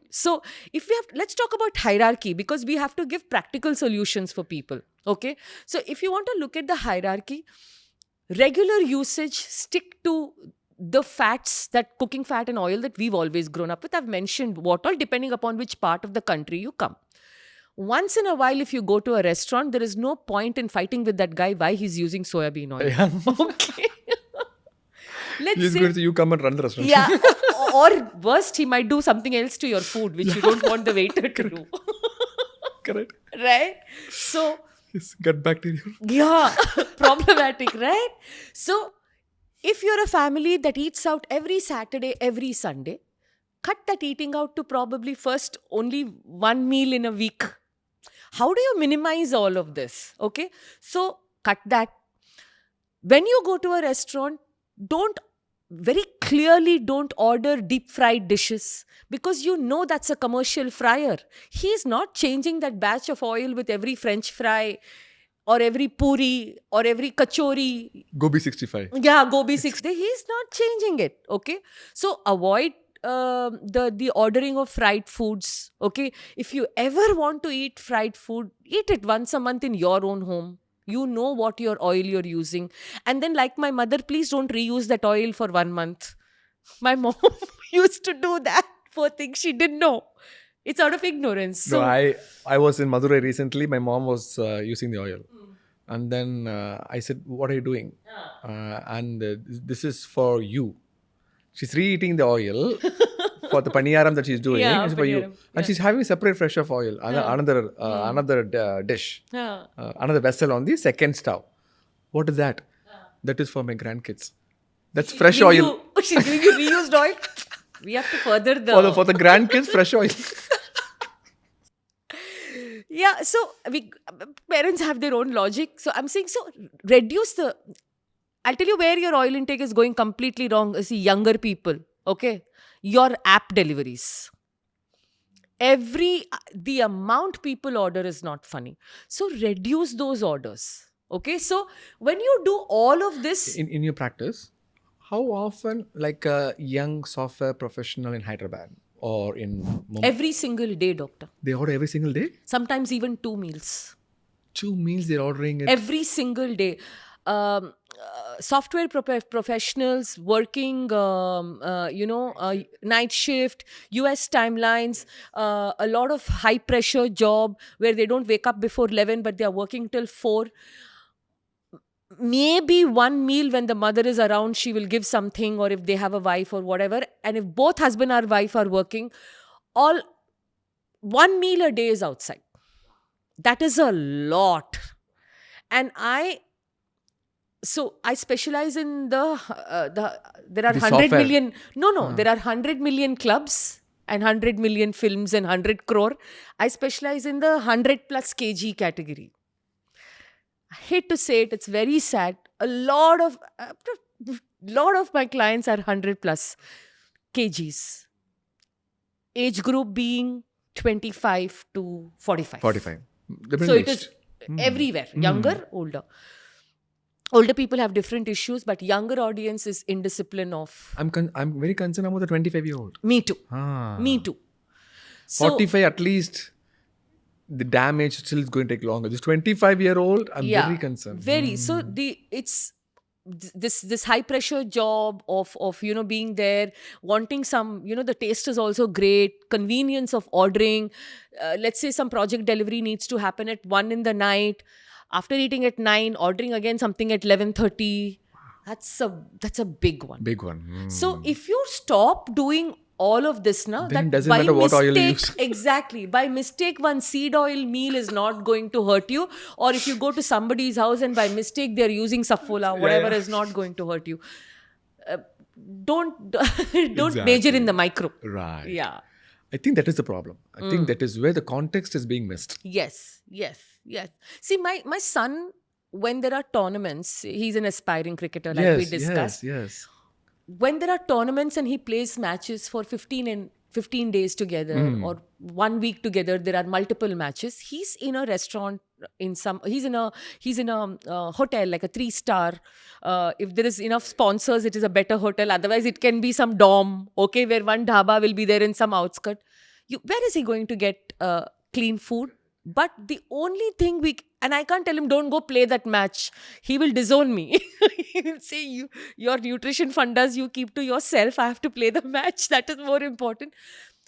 S1: So if we have, let's talk about hierarchy, because we have to give practical solutions for people. Okay. So if you want to look at the hierarchy, regular usage, stick to the fats, that cooking fat and oil that we've always grown up with. I've mentioned what all, depending upon which part of the country you come. Once in a while, if you go to a restaurant, there is no point in fighting with that guy why he's using soybean oil.
S2: Yeah.
S1: Okay. Let's
S2: He's
S1: say,
S2: going to you come and run the restaurant.
S1: yeah, or worst, he might do something else to your food, which you don't want the waiter to do.
S2: Correct.
S1: Right? So,
S2: Yes, gut bacteria.
S1: yeah, problematic, right? So, if you're a family that eats out every Saturday, every Sunday, cut that eating out to probably first only one meal in a week. How do you minimize all of this? Okay. So, cut that. When you go to a restaurant, don't order deep fried dishes, because you know that's a commercial fryer. He's not changing that batch of oil with every French fry or every puri or every kachori.
S2: Gobi 65.
S1: Yeah, Gobi 60. He's not changing it. Okay. So avoid the ordering of fried foods. Okay. If you ever want to eat fried food, eat it once a month in your own home. You know what your oil you're using. And then, like my mother, please don't reuse that oil for 1 month. My mom used to do that. Poor thing, she didn't know. It's out of ignorance. So,
S2: No, I was in Madurai recently. My mom was using the oil. And then I said, what are you doing? This is for you. She's reheating the oil for the paniyaram that she's doing.
S1: Yeah,
S2: It's for you.
S1: paniyaram.
S2: And she's having separate fresh of oil. Another dish.
S1: yeah.
S2: Another vessel on the second stove. What is that? That is for my grandkids. That's fresh
S1: Give
S2: oil.
S1: you- she's giving you reused oil. We have to further the...
S2: For the grandkids, fresh oil.
S1: Yeah, so parents have their own logic. So I'm saying, so reduce the... I'll tell you where your oil intake is going completely wrong. See, younger people, okay? Your app deliveries. The amount people order is not funny. So reduce those orders, okay? So when you do all of this...
S2: In your practice, how often, like a young software professional in Hyderabad or in Mumbai,
S1: Every single day, doctor.
S2: they order every single day?
S1: Sometimes even 2 meals.
S2: 2 meals they're ordering it.
S1: Every single day. Software professionals working, night shift, US timelines, a lot of high pressure job where they don't wake up before 11, but they are working till 4. Maybe one meal when the mother is around, she will give something, or if they have a wife or whatever. And if both husband or wife are working, one meal a day is outside. That is a lot. And I specialize in there are
S2: The
S1: 100
S2: software.
S1: million. There are 100 million clubs and 100 million films and 100 crore. I specialize in the 100 plus kg category. I hate to say it, it's very sad. A lot of my clients are 100 plus kgs. Age group being 25 to 45.
S2: 45.
S1: So it is everywhere, younger, older. older people have different issues, but younger audience is indiscipline of.
S2: I'm very concerned about the 25-year-old.
S1: Me too.
S2: Ah.
S1: Me too. So
S2: 45 at least, the damage still is going to take longer. This 25-year-old, I'm very concerned.
S1: Very. So it's this high pressure job of being there, wanting some, the taste is also great, convenience of ordering. Let's say some project delivery needs to happen at 1 in the night. After eating at 9, ordering again something at 11:30. That's a big one.
S2: Big one.
S1: So if you stop doing all of this now,
S2: Then it
S1: that
S2: doesn't
S1: by
S2: matter what oil you
S1: mistake,
S2: use.
S1: exactly, by mistake, one seed oil meal is not going to hurt you. Or if you go to somebody's house and by mistake they're using Saffola, whatever, is not going to hurt you. Don't major in the micro.
S2: Right.
S1: Yeah.
S2: I think that is the problem. I think that is where the context is being missed.
S1: Yes. See, my son, when there are tournaments, he's an aspiring cricketer, like we discussed.
S2: Yes.
S1: When there are tournaments and he plays matches for 15 days together or 1 week together, there are multiple matches. He's in a restaurant he's in a hotel, like a 3-star. If there is enough sponsors, it is a better hotel. Otherwise, it can be some dorm, okay, where one dhaba will be there in some outskirt. Where is he going to get clean food? But the only thing and I can't tell him, don't go play that match. He will disown me. He will say, your nutrition fundas you keep to yourself. I have to play the match. That is more important.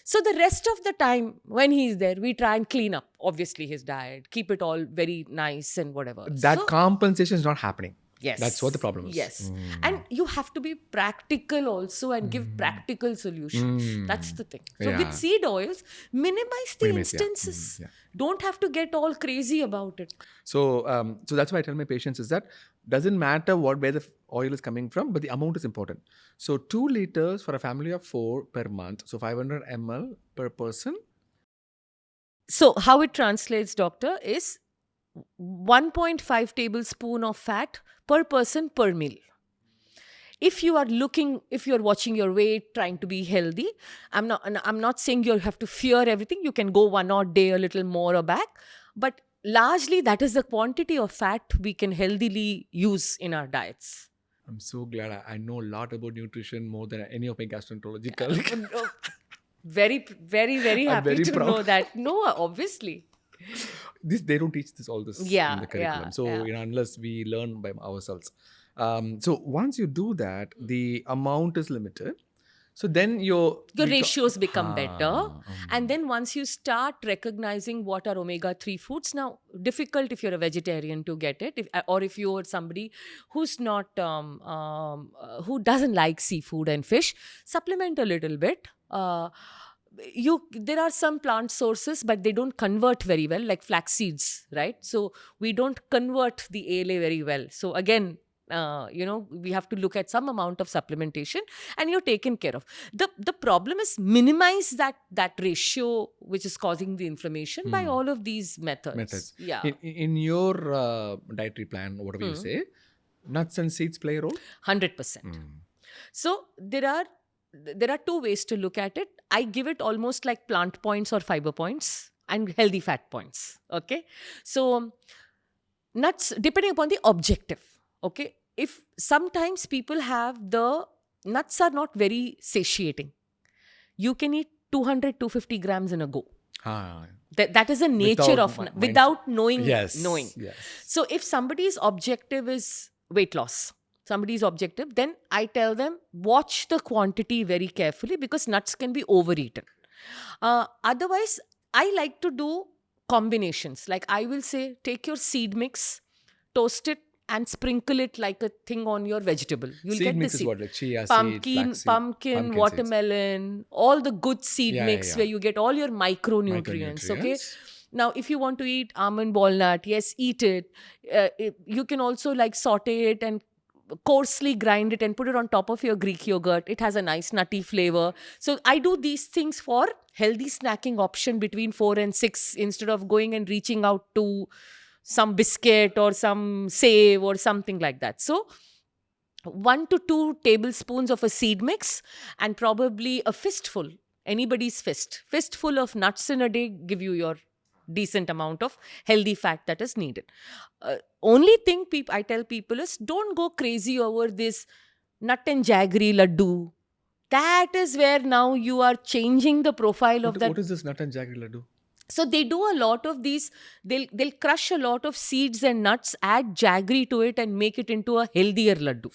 S1: So the rest of the time when he's there, we try and clean up, obviously, his diet, keep it all very nice and whatever.
S2: That compensation is not happening.
S1: Yes.
S2: That's what the problem is.
S1: Yes. And you have to be practical also and give practical solutions. That's the thing. So with seed oils, minimize the instances. Don't have to get all crazy about it.
S2: So that's why I tell my patients is that doesn't matter where the oil is coming from, but the amount is important. So 2 liters for a family of 4 per month. So 500 ml per person.
S1: So how it translates, doctor, is 1.5 tablespoon of fat per person per meal. If you are watching your weight, trying to be healthy, I'm not saying you have to fear everything. You can go 1 odd day a little more or back, but largely that is the quantity of fat we can healthily use in our diets.
S2: I'm so glad I know a lot about nutrition more than any of my gastroenterology colleagues.
S1: Very, very, very happy
S2: very
S1: to
S2: proud.
S1: know that. No, obviously.
S2: They don't teach all this in the curriculum. So unless we learn by ourselves. So once you do that, the amount is limited. So then your
S1: ratios become better. And then once you start recognizing what are omega-3 foods, now difficult if you're a vegetarian to get it, or if you're somebody who's not, who doesn't like seafood and fish, supplement a little bit. There are some plant sources, but they don't convert very well, like flax seeds, right? So we don't convert the ALA very well. So again, we have to look at some amount of supplementation and you're taken care of. The problem is minimize that ratio which is causing the inflammation by all of these methods. Yeah.
S2: In your dietary plan, whatever you say, nuts and seeds play a role?
S1: 100%. So there are 2 ways to look at it. I give it almost like plant points or fiber points and healthy fat points. Okay. So nuts, depending upon the objective. Okay. If sometimes people have nuts are not very satiating. You can eat 200-250 grams in a go. That is the nature without knowing.
S2: Yes.
S1: So if somebody's objective is weight loss, then I tell them watch the quantity very carefully because nuts can be overeaten. Otherwise, I like to do combinations. Like I will say, take your seed mix, toast it, and sprinkle it like a thing on your vegetable. You'll get
S2: mix
S1: the
S2: is what, like chia
S1: pumpkin,
S2: seed,
S1: pumpkin, watermelon, all the good seed mix where you get all your micronutrients. Okay. Now, if you want to eat almond walnut, yes, eat it. You can also like saute it and coarsely grind it and put it on top of your Greek yogurt. It has a nice nutty flavor. So I do these things for healthy snacking option between 4 and 6 instead of going and reaching out to some biscuit or some save or something like that. So 1 to 2 tablespoons of a seed mix and probably a fistful, anybody's fistful of nuts in a day give you your decent amount of healthy fat that is needed. Only thing I tell people is don't go crazy over this nut and jaggery laddu. That is where now you are changing the profile of that.
S2: What is this nut and jaggery laddu?
S1: So they do a lot of these. They'll crush a lot of seeds and nuts, add jaggery to it, and make it into a healthier laddu.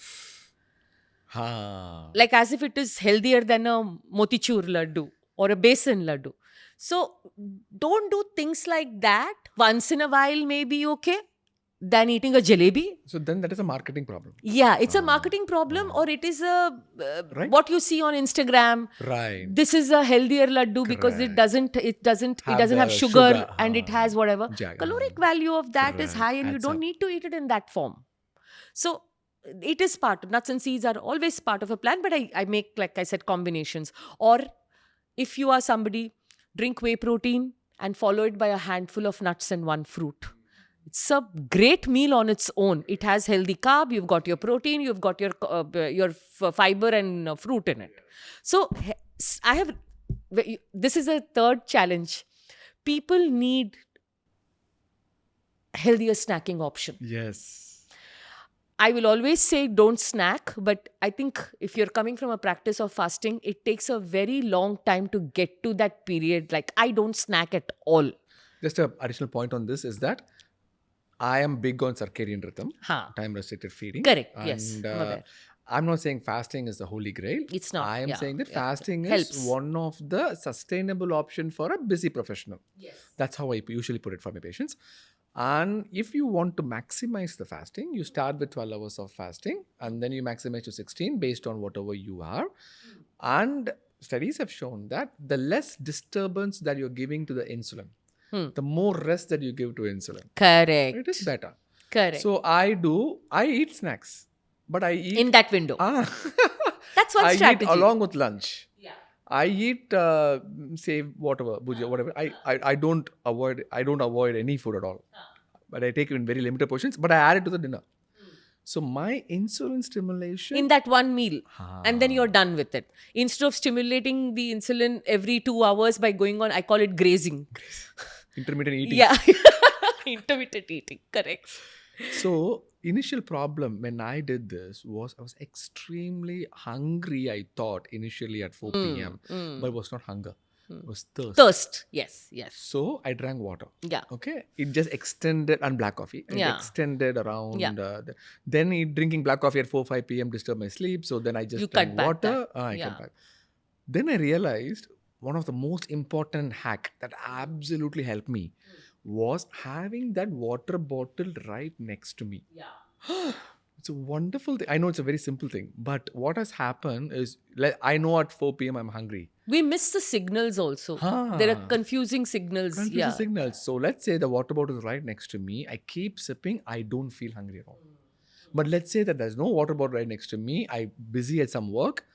S1: Like as if it is healthier than a motichur laddu or a besan laddu. So don't do things like that. Once in a while may be okay than eating a jalebi.
S2: So then that is a marketing problem.
S1: Yeah, it's a marketing problem, or it is a
S2: Right.
S1: what you see on Instagram.
S2: Right.
S1: This is a healthier laddu because it
S2: Correct.
S1: doesn't
S2: Have
S1: have
S2: the
S1: sugar,
S2: sugar,
S1: and it has whatever
S2: Jag-
S1: caloric value of that is
S2: Correct.
S1: high, and you
S2: Adds
S1: don't
S2: up.
S1: need to eat it in that form. So it is part of nuts and seeds are always part of a plan, but I make, like I said, combinations. Or if you are somebody, drink whey protein and follow it by a handful of nuts and one fruit. It's a great meal on its own. It has healthy carb. You've got your protein. You've got your fiber and fruit in it. So I have. This is a third challenge. People need healthier snacking option.
S2: Yes.
S1: I will always say don't snack, but I think if you're coming from a practice of fasting, it takes a very long time to get to that period. Like I don't snack at all.
S2: Just an additional point on this is that I am big on circadian rhythm, time restricted feeding.
S1: Correct. Yes.
S2: And
S1: I'm aware.
S2: I'm not saying fasting is the holy grail.
S1: It's not.
S2: I am
S1: Yeah,
S2: saying that
S1: yeah.
S2: fasting
S1: Helps.
S2: is one of the sustainable option for a busy professional.
S1: Yes.
S2: That's how I usually put it for my patients. And if you want to maximize the fasting, you start with 12 hours of fasting and then you maximize to 16 based on whatever you are. And studies have shown that the less disturbance that you're giving to the insulin, the more rest that you give to insulin,
S1: Correct.
S2: it is better.
S1: Correct.
S2: So I eat snacks, but I eat
S1: in that window. That's one
S2: I
S1: strategy.
S2: eat along with lunch.
S1: Yeah.
S2: I eat, say, whatever, bhujia, whatever. I don't avoid any food at all. But I take it in very limited portions, but I add it to the dinner. So my insulin stimulation.
S1: In that one meal. And then you're done with it. Instead of stimulating the insulin every 2 hours by going on, I call it grazing.
S2: Intermittent eating.
S1: Yeah. Intermittent eating. Correct.
S2: So initial problem when I did this was I was extremely hungry, I thought, initially at 4 p.m. But it was not hunger. It was thirst.
S1: Thirst. Yes. Yes.
S2: So I drank water.
S1: Yeah.
S2: Okay. It just extended, and black coffee. It
S1: Yeah.
S2: extended around.
S1: Yeah.
S2: Then drinking black coffee at 4, 5 p.m. disturbed my sleep. So then I just
S1: You
S2: drank
S1: cut back
S2: water.
S1: that.
S2: I
S1: Yeah.
S2: cut back. Then I realized one of the most important hack that absolutely helped me was having that water bottle right next to me.
S1: Yeah.
S2: It's a wonderful thing. I know it's a very simple thing, but what has happened is, like, I know at 4 p.m. I'm hungry.
S1: We miss the signals also. There are confusing signals.
S2: Confusing
S1: Yeah.
S2: signals. So let's say the water bottle is right next to me. I keep sipping. I don't feel hungry at all. But let's say that there's no water bottle right next to me. I'm busy at some work.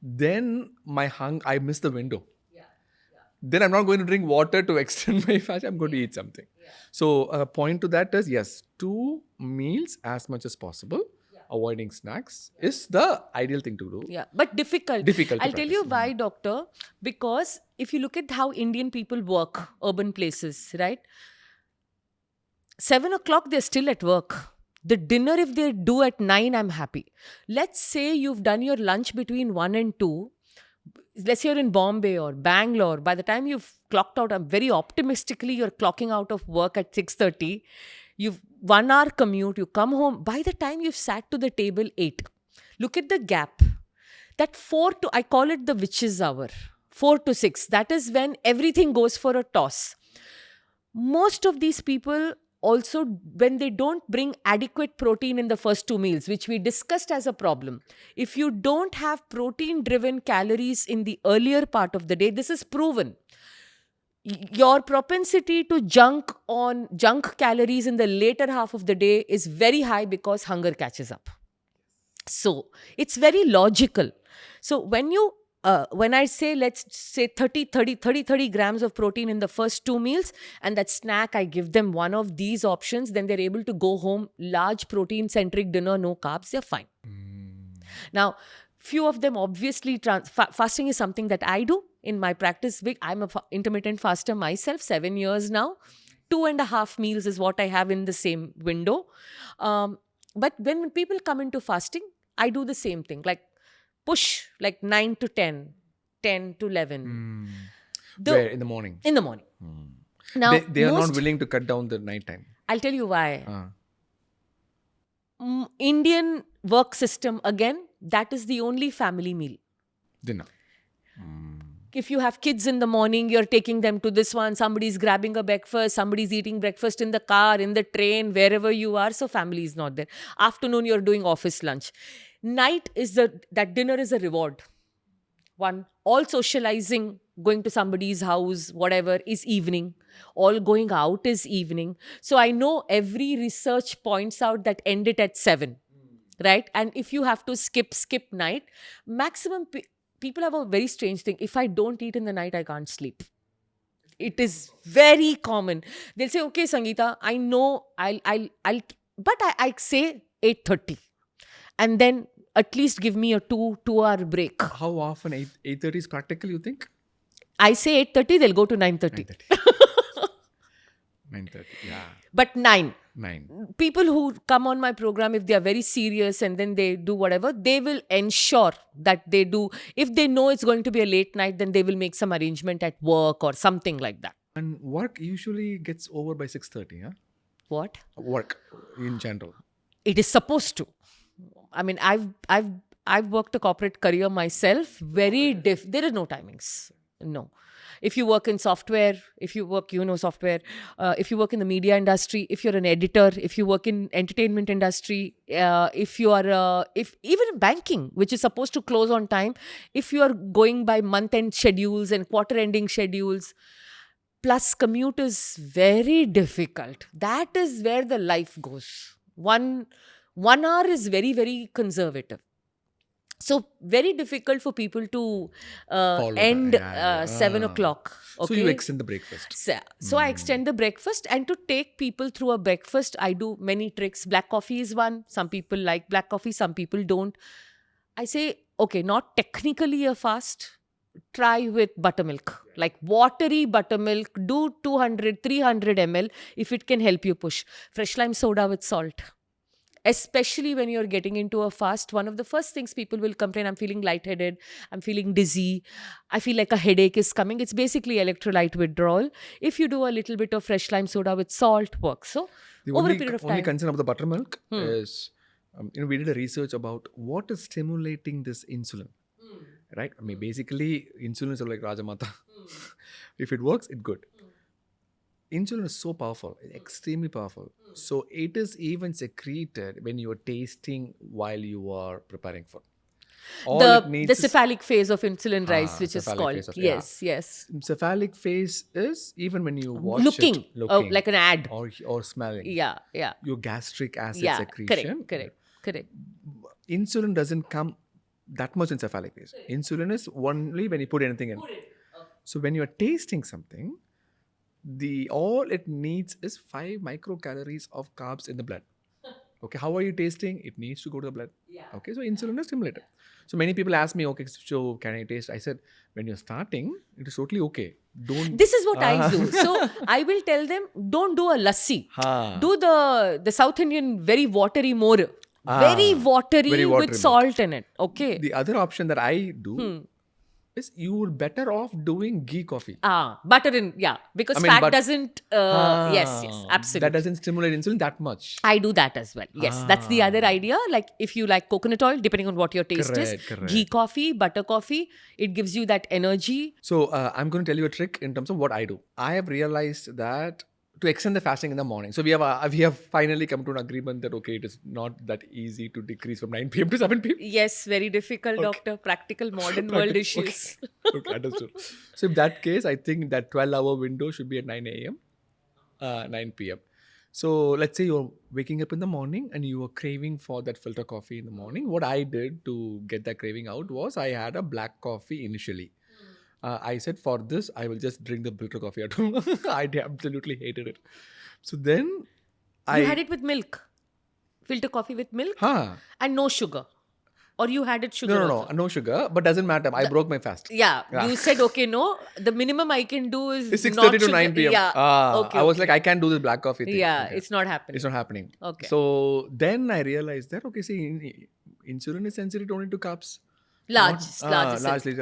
S2: Then I miss the window. Then I'm not going to drink water to extend my fast. I'm going to eat something. So a point to that is, yes, 2 meals as much as possible. Avoiding snacks is the ideal thing to do.
S1: Yeah, but difficult.
S2: Difficult to
S1: I'll tell you
S2: practice.
S1: why, doctor. Because if you look at how Indian people work, urban places, right? 7 o'clock, they're still at work. The dinner, if they do at 9, I'm happy. Let's say you've done your lunch between 1 and 2. Let's say you're in Bombay or Bangalore. By the time you've clocked out, I'm very optimistically, you're clocking out of work at 6:30. You've 1 hour commute, you come home. By the time you've sat to the table, 8. Look at the gap. That 4 to, I call it the witch's hour. 4 to 6. That is when everything goes for a toss. Most of these people also, when they don't bring adequate protein in the first 2 meals, which we discussed as a problem, if you don't have protein-driven calories in the earlier part of the day, this is proven. Your propensity to junk calories in the later half of the day is very high because hunger catches up. So it's very logical. So when I say, let's say 30 grams of protein in the first 2 meals, and that snack, I give them one of these options, then they're able to go home, large protein-centric dinner, no carbs, they're fine. Now, Few of them obviously fasting is something that I do in my practice. I'm a intermittent faster myself, 7 years now. 2.5 meals is what I have in the same window. But when people come into fasting, I do the same thing, like push like 9 to 10, 10 to 11.
S2: Where in the morning?
S1: In the morning. Now,
S2: They are not willing to cut down the night time.
S1: I'll tell you why. Indian work system, again, that is the only family meal.
S2: Dinner.
S1: If you have kids in the morning, you're taking them to this one, somebody's grabbing a breakfast, somebody's eating breakfast in the car, in the train, wherever you are, so family is not there. Afternoon, you're doing office lunch. Night is that dinner is a reward. One, all socializing, going to somebody's house, whatever, is evening. All going out is evening. So I know every research points out that end it at 7, right? And if you have to skip night, maximum people have a very strange thing. If I don't eat in the night, I can't sleep. It is very common. They'll say, okay, Sangeeta, I know but I say 8:30. And then at least give me a 2-hour break.
S2: How often 8:30 is practical, you think?
S1: I say 8:30, they'll go to 9:30.
S2: 9:30, yeah.
S1: But 9.
S2: 9.
S1: People who come on my program, if they are very serious and then they do whatever, they will ensure that they do. If they know it's going to be a late night, then they will make some arrangement at work or something like that.
S2: And work usually gets over by 6:30, huh?
S1: What?
S2: Work in general.
S1: It is supposed to. I mean, I've worked a corporate career myself. There are no timings. No. If you work in software, if you work, software, if you work in the media industry, if you're an editor, if you work in entertainment industry, if you are, if even in banking, which is supposed to close on time, if you are going by month-end schedules and quarter-ending schedules, plus commute is very difficult. That is where the life goes. 1 hour is very, very conservative. So very difficult for people to end 7 o'clock. Okay?
S2: So you extend the breakfast.
S1: So I extend the breakfast, and to take people through a breakfast, I do many tricks. Black coffee is one. Some people like black coffee, some people don't. I say, okay, not technically a fast. Try with buttermilk, like watery buttermilk. Do 200, 300 ml if it can help you push. Fresh lime soda with salt. Especially when you're getting into a fast, one of the first things people will complain, I'm feeling lightheaded, I'm feeling dizzy, I feel like a headache is coming. It's basically electrolyte withdrawal. If you do a little bit of fresh lime soda with salt, works. So over a period of time.
S2: The only concern of the buttermilk is, we did a research about what is stimulating this insulin. Right? I mean, basically, insulin is like Rajamata. If it works, it's good. Insulin is so powerful, extremely powerful. So it is even secreted when you are tasting while you are preparing food.
S1: The cephalic phase of insulin rise, which is called. Yes.
S2: Cephalic phase is even when you watch
S1: looking like an ad.
S2: Or smelling.
S1: Yeah.
S2: Your gastric acid secretion.
S1: Correct.
S2: Insulin doesn't come that much in cephalic phase. Insulin is only when you put anything in. So when you are tasting something, all it needs is 5 microcalories of carbs in the blood. Okay, how are you tasting? It needs to go to the blood. Okay, so insulin is stimulated. So many people ask me, okay, so can I taste? I said, when you're starting, it is totally okay.
S1: This is what I do. So I will tell them, don't do a lassi. Do the South Indian very watery more. Very watery with salt in it. Okay.
S2: The other option that I do is you're better off doing ghee coffee.
S1: Butter in, because fat doesn't, yes, absolutely.
S2: That doesn't stimulate insulin that much.
S1: I do that as well. Yes, that's the other idea. Like if you like coconut oil, depending on what your taste is, ghee coffee, butter coffee, it gives you that energy.
S2: So I'm going to tell you a trick in terms of what I do. I have realized that to extend the fasting in the morning. So we have finally come to an agreement that, okay, it is not that easy to decrease from 9 p.m. to 7 p.m.
S1: Yes, very difficult, doctor. Practical modern world issues.
S2: Okay, understood. So in that case, I think that 12-hour window should be at 9 a.m., 9 p.m. So let's say you're waking up in the morning and you were craving for that filter coffee in the morning. What I did to get that craving out was I had a black coffee initially. I said, for this, I will just drink the filter coffee at home. I absolutely hated it. So then
S1: You had it with milk? Filter coffee with milk? And no sugar? Or you had it sugar
S2: No,
S1: also?
S2: no sugar, but doesn't matter. I broke my fast.
S1: Yeah,
S2: Yeah.
S1: you said, okay, no, the minimum I can do is
S2: It's 6:30
S1: not
S2: to
S1: sugar.
S2: 9 p.m.
S1: Yeah, okay,
S2: I was
S1: okay.
S2: like, I can't do this black coffee thing.
S1: Yeah,
S2: Okay.
S1: it's not happening.
S2: It's not happening.
S1: Okay.
S2: So then I realized that, okay, see, insulin is sensitive only to carbs.
S1: Large
S2: Largely,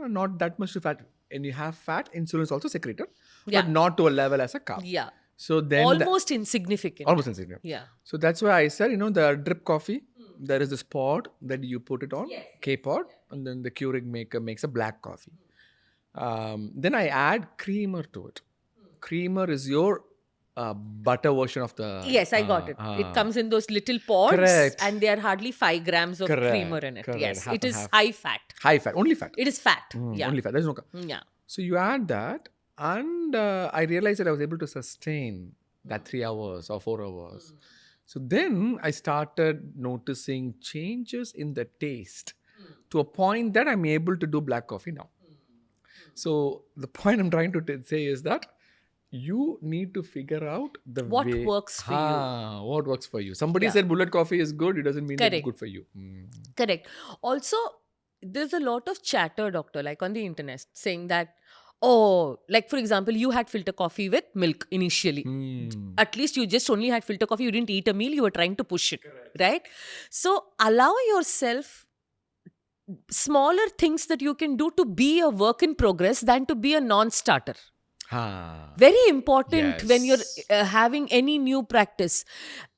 S2: not that much to fat. And you have fat, insulin is also secreted,
S1: Yeah.
S2: but not to a level as a carb.
S1: Yeah.
S2: So then
S1: Almost insignificant.
S2: almost insignificant.
S1: Yeah.
S2: So that's why I said, the drip coffee, there is this pod that you put it on, K-pod, and then the Keurig maker makes a black coffee. Then I add creamer to it. Creamer is your butter version of the...
S1: Yes, I got it. It comes in those little pods,
S2: Correct.
S1: and there are hardly 5 grams of
S2: Correct,
S1: creamer in it.
S2: correct.
S1: Yes,
S2: Half
S1: it
S2: and
S1: is
S2: half.
S1: high fat.
S2: High fat, only fat.
S1: It is fat. Yeah.
S2: Only fat. There's no...
S1: Yeah.
S2: So you add that, and I realized that I was able to sustain that 3 hours or 4 hours. So then I started noticing changes in the taste to a point that I'm able to do black coffee now. So the point I'm trying to say is that you need to figure out the
S1: What
S2: way...
S1: works for you.
S2: What works for you. Somebody
S1: Yeah.
S2: said bullet coffee is good. It doesn't mean that it's
S1: Correct.
S2: good for you.
S1: Correct. Also, there's a lot of chatter, doctor, like on the internet, saying that, oh, like for example, you had filter coffee with milk initially. At least you just only had filter coffee. You didn't eat a meal. You were trying to push it. Right? So allow yourself smaller things that you can do to be a work in progress than to be a non-starter. Very important when you're
S2: Yes.
S1: having any new practice.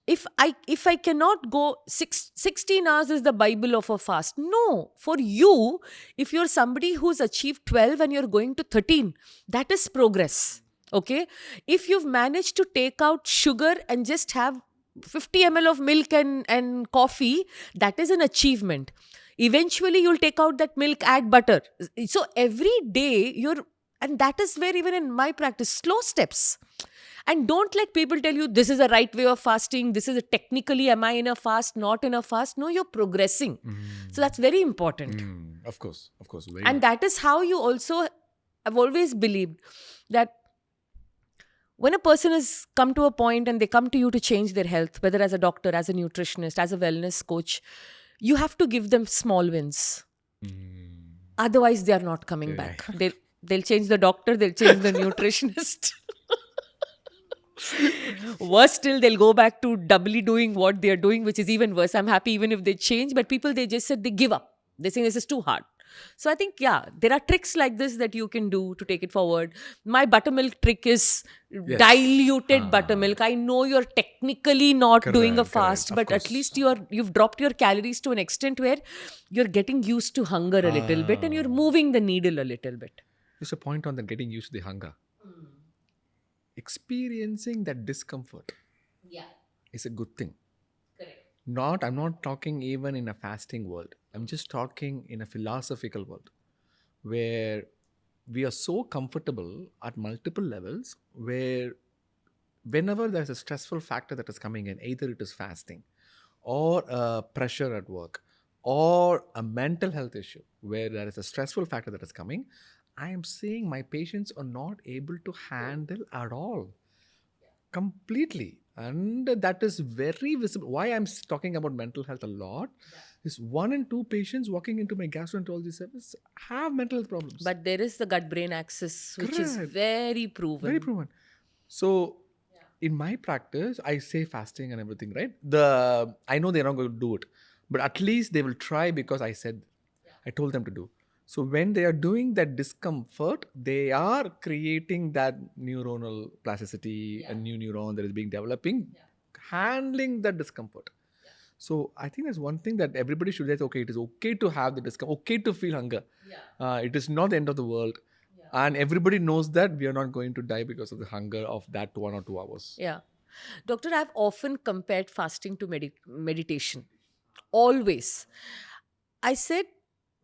S1: If I cannot go 16 hours is the Bible of a fast. No, for you, if you're somebody who's achieved 12 and you're going to 13, that is progress. Okay, if you've managed to take out sugar and just have 50 ml of milk and coffee, that is an achievement. Eventually you'll take out that milk, add butter. So every day and that is where, even in my practice, slow steps. And don't let people tell you this is a right way of fasting. This is a technically, am I in a fast, not in a fast? No, you're progressing. So that's very important.
S2: Of course. Very
S1: And that is how you also, I've always believed that when a person has come to a point and they come to you to change their health, whether as a doctor, as a nutritionist, as a wellness coach, you have to give them small wins. Otherwise, they are not coming back. They'll change the doctor, they'll change the nutritionist. Worse still, they'll go back to doubly doing what they're doing, which is even worse. I'm happy even if they change, but people, they just said they give up. They say this is too hard. So I think, yeah, there are tricks like this that you can do to take it forward. My buttermilk trick is diluted buttermilk. I know you're technically not doing a
S2: Correct,
S1: fast,
S2: of
S1: but at
S2: course.
S1: least you've dropped your calories to an extent where you're getting used to hunger a little bit and you're moving the needle a little bit.
S2: Just a point on that, getting used to the hunger. Experiencing that discomfort is a good thing. I'm not talking even in a fasting world. I'm just talking in a philosophical world where we are so comfortable at multiple levels, where whenever there's a stressful factor that is coming in, either it is fasting or a pressure at work or a mental health issue where there is a stressful factor that is coming, I am seeing my patients are not able to handle at all. Completely. And that is very visible. Why I'm talking about mental health a lot is 1 in 2 patients walking into my gastroenterology service have mental health problems.
S1: But there is the gut-brain axis, which is
S2: Correct.
S1: very proven.
S2: Very proven. So in my practice, I say fasting and everything, right? I know they're not going to do it, but at least they will try because I told them to do. So when they are doing that discomfort, they are creating that neuronal plasticity, a new neuron that is being developing, handling that discomfort. So I think that's one thing that everybody should say, okay, it is okay to have the discomfort, okay to feel hunger. It is not the end of the world. And everybody knows that we are not going to die because of the hunger of that 1 or 2 hours.
S1: Yeah. Doctor, I've often compared fasting to meditation. Always. I said,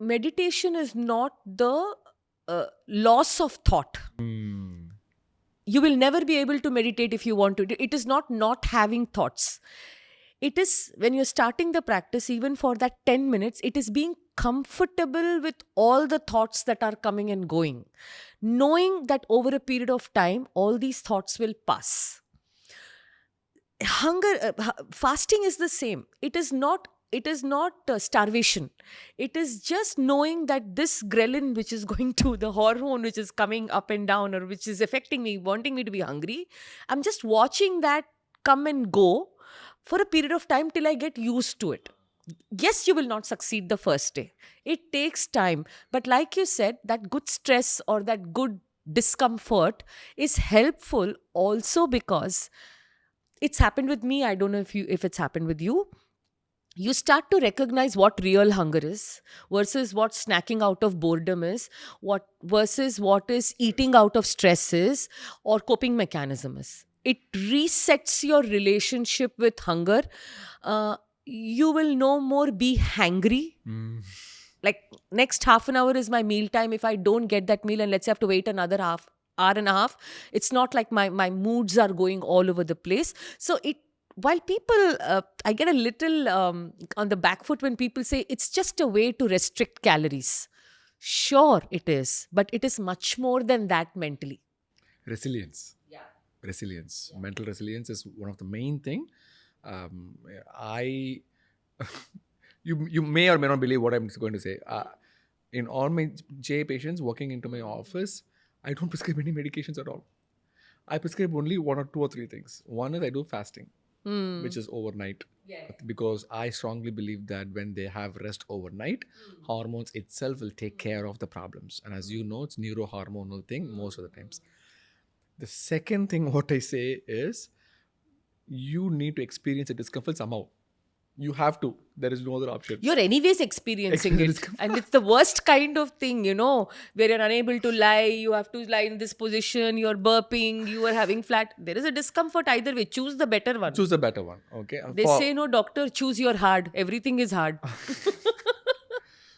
S1: meditation is not the loss of thought. You will never be able to meditate if you want to. It is not having thoughts. It is, when you're starting the practice, even for that 10 minutes, it is being comfortable with all the thoughts that are coming and going. Knowing that over a period of time, all these thoughts will pass. Fasting is the same. It is not it is not starvation. It is just knowing that this ghrelin, which is going to the hormone, which is coming up and down, or which is affecting me, wanting me to be hungry, I'm just watching that come and go for a period of time till I get used to it. Yes, you will not succeed the first day. It takes time. But like you said, that good stress or that good discomfort is helpful also because it's happened with me. I don't know if it's happened with you. You start to recognize what real hunger is versus what snacking out of boredom is, what versus what is eating out of stress is, or coping mechanism is. It resets your relationship with hunger. You will no more be hangry. Like, next half an hour is my meal time. If I don't get that meal, and let's say I have to wait another hour and a half, it's not like my moods are going all over the place. So it, while people, I get a little on the back foot when people say it's just a way to restrict calories. Sure, it is, but it is much more than that mentally.
S2: Resilience. Resilience. Mental resilience is one of the main thing. I you may or may not believe what I'm going to say. In all my J patients walking into my office, I don't prescribe any medications at all. I prescribe only one or two or three things. One is I do fasting, which is overnight. Because I strongly believe that when they have rest overnight, hormones itself will take care of the problems. And as you know, it's neurohormonal thing most of the times. The second thing what I say is you need to experience a discomfort somehow. You have to. There is no other option.
S1: You're anyways experiencing it.
S2: Experience-
S1: And it's the worst kind of thing, where you're unable to lie. You have to lie in this position. You're burping. You are having flat. There is a discomfort either way. Choose the better one.
S2: Choose a better one. Okay.
S1: They say, no, doctor, choose your hard. Everything is hard.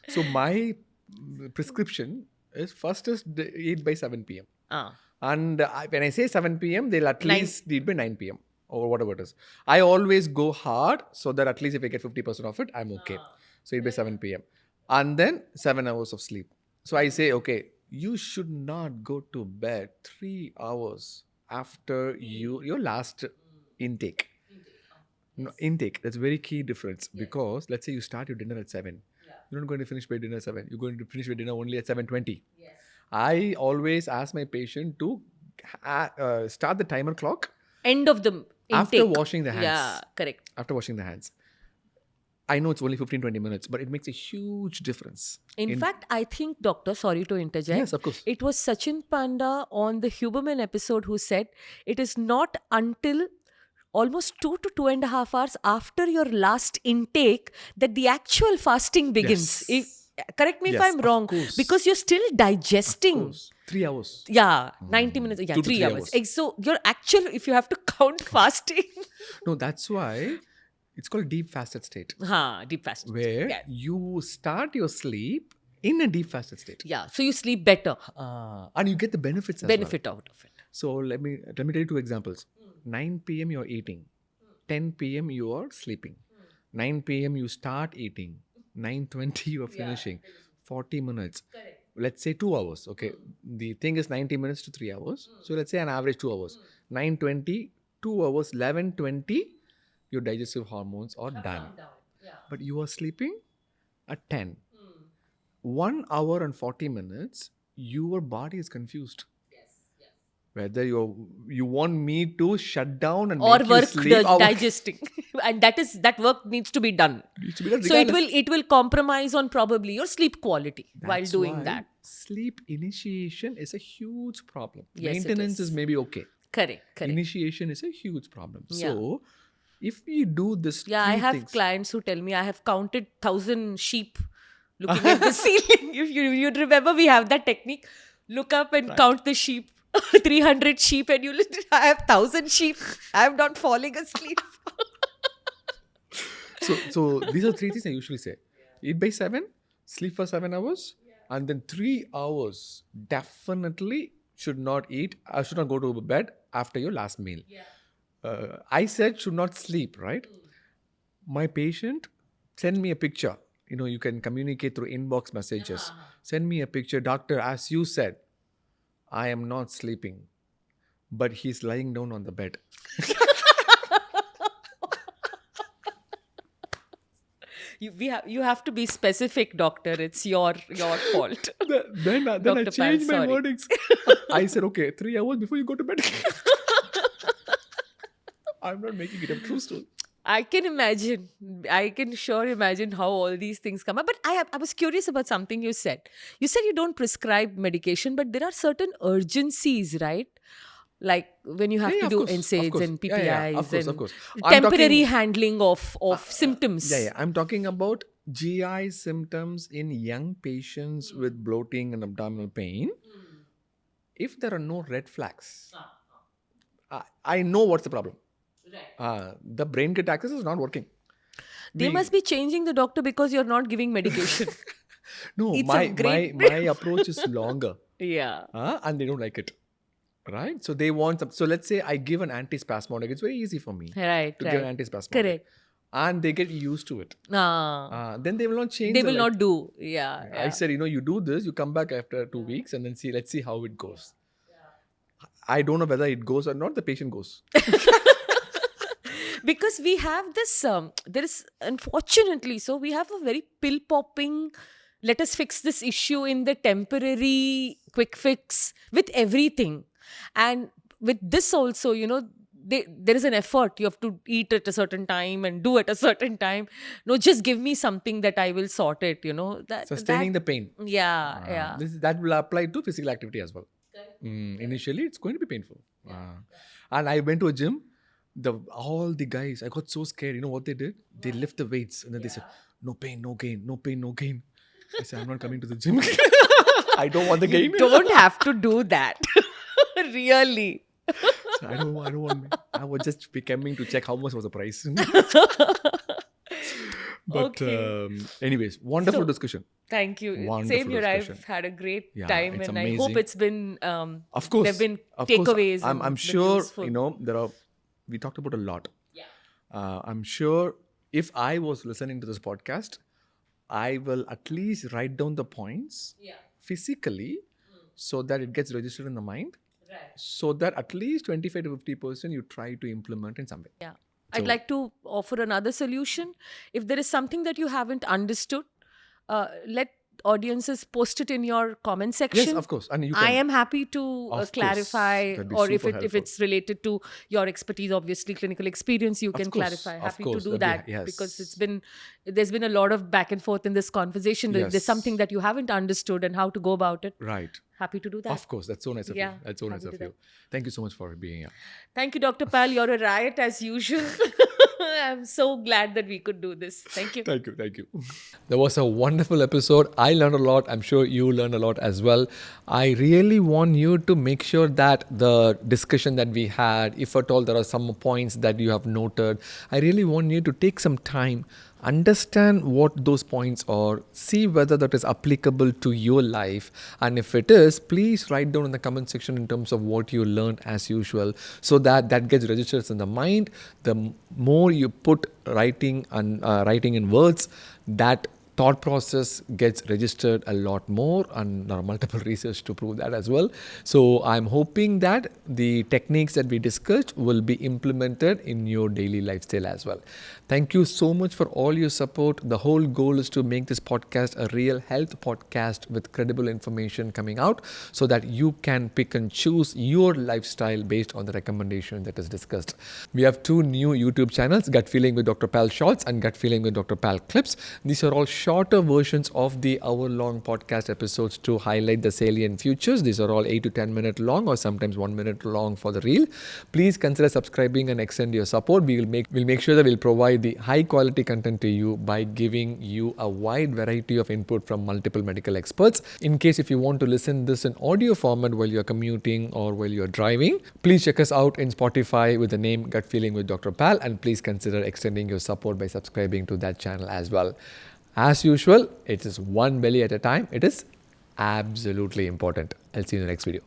S2: So my prescription is first is 8 by 7 p.m. And when I say 7 p.m., they'll at least eat by 9 p.m. or whatever it is. I always go hard so that at least if I get 50% of it, I'm okay. So 8 by 7 p.m. And then 7 hours of sleep. So I say, okay, you should not go to bed 3 hours after your last intake. No, intake, that's a very key difference because let's say you start your dinner at 7. You're not going to finish by dinner at 7. You're going to finish your dinner only at 7:20. I always ask my patient to start the timer clock
S1: End of the intake.
S2: after washing the hands.
S1: Yeah, correct.
S2: After washing the hands. I know it's only 15-20 minutes, but it makes a huge difference.
S1: In fact, I think, doctor, sorry to interject.
S2: Yes, of course.
S1: It was Sachin Panda on the Huberman episode who said it is not until almost 2 to 2.5 hours after your last intake that the actual fasting begins.
S2: Yes.
S1: Correct me if
S2: Yes,
S1: I'm
S2: of
S1: wrong.
S2: course.
S1: Because you're still digesting.
S2: 3 hours.
S1: Yeah, 90 minutes. Yeah,
S2: 2 to
S1: 3
S2: 3
S1: hours.
S2: hours.
S1: So your actual, if you have to count fasting.
S2: No, that's why it's called deep fasted state.
S1: Deep fasting.
S2: Where
S1: Yeah.
S2: you start your sleep in a deep fasted state.
S1: Yeah, so you sleep better.
S2: And you get the benefits as well.
S1: Benefit out of it.
S2: So let me tell you 2 examples. 9 p.m. you're eating. 10 p.m. you are sleeping. 9 p.m. you start eating. 9:20 you are finishing. 40 minutes. Let's say 2 hours. Okay. The thing is 90 minutes to 3 hours. So let's say an average 2 hours. 9:20, 2 hours, 11:20, your digestive hormones are done. But you are sleeping at 10. 1 hour and 40 minutes, your body is confused. Whether you want me to shut down and
S1: Or
S2: make
S1: work
S2: you sleep or
S1: digesting. And that work needs to be done.
S2: needs to be done
S1: So
S2: regardless.
S1: it will compromise on probably your sleep quality while
S2: That's
S1: doing
S2: why
S1: that.
S2: Sleep initiation is a huge problem.
S1: Yes, it
S2: Maintenance is
S1: is.
S2: maybe okay.
S1: Correct.
S2: Initiation is a huge problem.
S1: Yeah.
S2: So if we do this,
S1: Yeah, I
S2: three
S1: have
S2: things,
S1: clients who tell me I have counted 1,000 sheep looking at the ceiling. If you'd remember, we have that technique. Look up and count the sheep. 300 sheep, and I have 1,000 sheep. I am not falling asleep.
S2: So these are 3 things I usually say. Eat by 7, sleep for 7 hours, and then 3 hours definitely should not eat. Should not go to bed after your last meal. I said should not sleep, right? My patient send me a picture. You can communicate through inbox messages. Send me a picture, doctor. As you said, I am not sleeping, but he's lying down on the bed.
S1: You have to be specific, doctor. It's your fault.
S2: Then I
S1: Dr. Pal,
S2: changed my
S1: sorry.
S2: wordings. I said, okay, 3 hours before you go to bed. I'm not making it a true story.
S1: I can imagine. I can sure imagine how all these things come up. But I was curious about something you said. You said you don't prescribe medication, but there are certain urgencies, right? Like when you have
S2: Yeah,
S1: to
S2: of
S1: do
S2: course, of
S1: NSAIDs
S2: course.
S1: and PPIs
S2: Yeah, yeah, of
S1: and
S2: course. I'm
S1: temporary
S2: talking-
S1: handling of symptoms.
S2: Yeah. I'm talking about GI symptoms in young patients with bloating and abdominal pain. If there are no red flags, I know what's the problem. The brain kit axis is not working.
S1: They must be changing the doctor because you're not giving medication.
S2: No,
S1: It's
S2: my
S1: a great-
S2: my approach is longer,
S1: Yeah.
S2: and they don't like it. Right? So they want some. So let's say I give an antispasmodic. It's very easy for me
S1: Right.
S2: to give an antispasmodic.
S1: Correct.
S2: And they get used to it. Then they will not change.
S1: They
S2: the
S1: will
S2: life.
S1: not do. Yeah.
S2: I said, you do this, you come back after 2 weeks and then let's see how it goes. I don't know whether it goes or not, the patient goes.
S1: Because we have this, there is, unfortunately, so we have a very pill popping, let us fix this issue in the temporary quick fix with everything. And with this also, there is an effort. You have to eat at a certain time and do at a certain time. No, just give me something that I will sort it,
S2: Sustaining the pain.
S1: Yeah.
S2: That will apply to physical activity as well. Initially, it's going to be painful. And I went to a gym. All the guys, I got so scared. You know what they did? They lift the weights and then they said, no pain, no gain, no pain, no gain. I said, I'm not coming to the gym. I don't want the gain.
S1: You don't have to do that. Really.
S2: So I don't want. I was just coming to check how much was the price. But anyways, wonderful discussion.
S1: Thank you.
S2: Wonderful
S1: Same here.
S2: discussion.
S1: I've had a great
S2: Yeah,
S1: time,
S2: it's
S1: and I
S2: amazing.
S1: hope it's been.
S2: Of course,
S1: there've been
S2: of course.
S1: takeaways.
S2: I'm
S1: and
S2: sure
S1: useful.
S2: there are. We talked about a lot. Yeah. I'm sure if I was listening to this podcast, I will at least write down the points physically, so that it gets registered in the mind. Right. So that at least 25 to 50% you try to implement in some way.
S1: Yeah. I'd like to offer another solution. If there is something that you haven't understood, let audiences post it in your comment section.
S2: Yes, of course. And you can.
S1: I am happy to
S2: Of course.
S1: clarify,
S2: That'd be
S1: or if
S2: super
S1: if
S2: helpful.
S1: it's related to your expertise, obviously clinical experience, you can
S2: course,
S1: clarify.
S2: of
S1: Happy
S2: course,
S1: to do
S2: that'd
S1: that
S2: be- yes.
S1: because there's been a lot of back and forth in this conversation.
S2: Yes.
S1: There's something that you haven't understood and how to go about it.
S2: Right.
S1: Happy to do that.
S2: Of course. That's so nice of
S1: Yeah,
S2: you. That's so nice
S1: happy
S2: of
S1: to
S2: you. Thank you so much for being here.
S1: Thank you, Dr. Pal. You're a riot as usual. I'm so glad that we could do this. Thank you.
S2: Thank you. That was a wonderful episode. I learned a lot. I'm sure you learned a lot as well. I really want you to make sure that the discussion that we had, if at all there are some points that you have noted, I really want you to take some time, understand what those points are, see whether that is applicable to your life, and if it is, please write down in the comment section in terms of what you learned as usual, so that gets registered in the mind. The more you put writing in words, that thought process gets registered a lot more, and there are multiple research to prove that as well. So I'm hoping that the techniques that we discussed will be implemented in your daily lifestyle as well. Thank you so much for all your support. The whole goal is to make this podcast a real health podcast with credible information coming out, so that you can pick and choose your lifestyle based on the recommendation that is discussed. We have 2 new YouTube channels, Gut Feeling with Dr. Pal Shorts and Gut Feeling with Dr. Pal Clips. These are all shorter versions of the hour-long podcast episodes to highlight the salient features. These are all 8 to 10 minute long, or sometimes 1 minute long for the reel. Please consider subscribing and extend your support. We'll make sure that we'll provide the high quality content to you by giving you a wide variety of input from multiple medical experts. In case if you want to listen this in audio format while you're commuting or while you're driving, please check us out in Spotify with the name Gut Feeling with Dr. Pal, and please consider extending your support by subscribing to that channel as well. As usual, it is one belly at a time. It is absolutely important. I'll see you in the next video.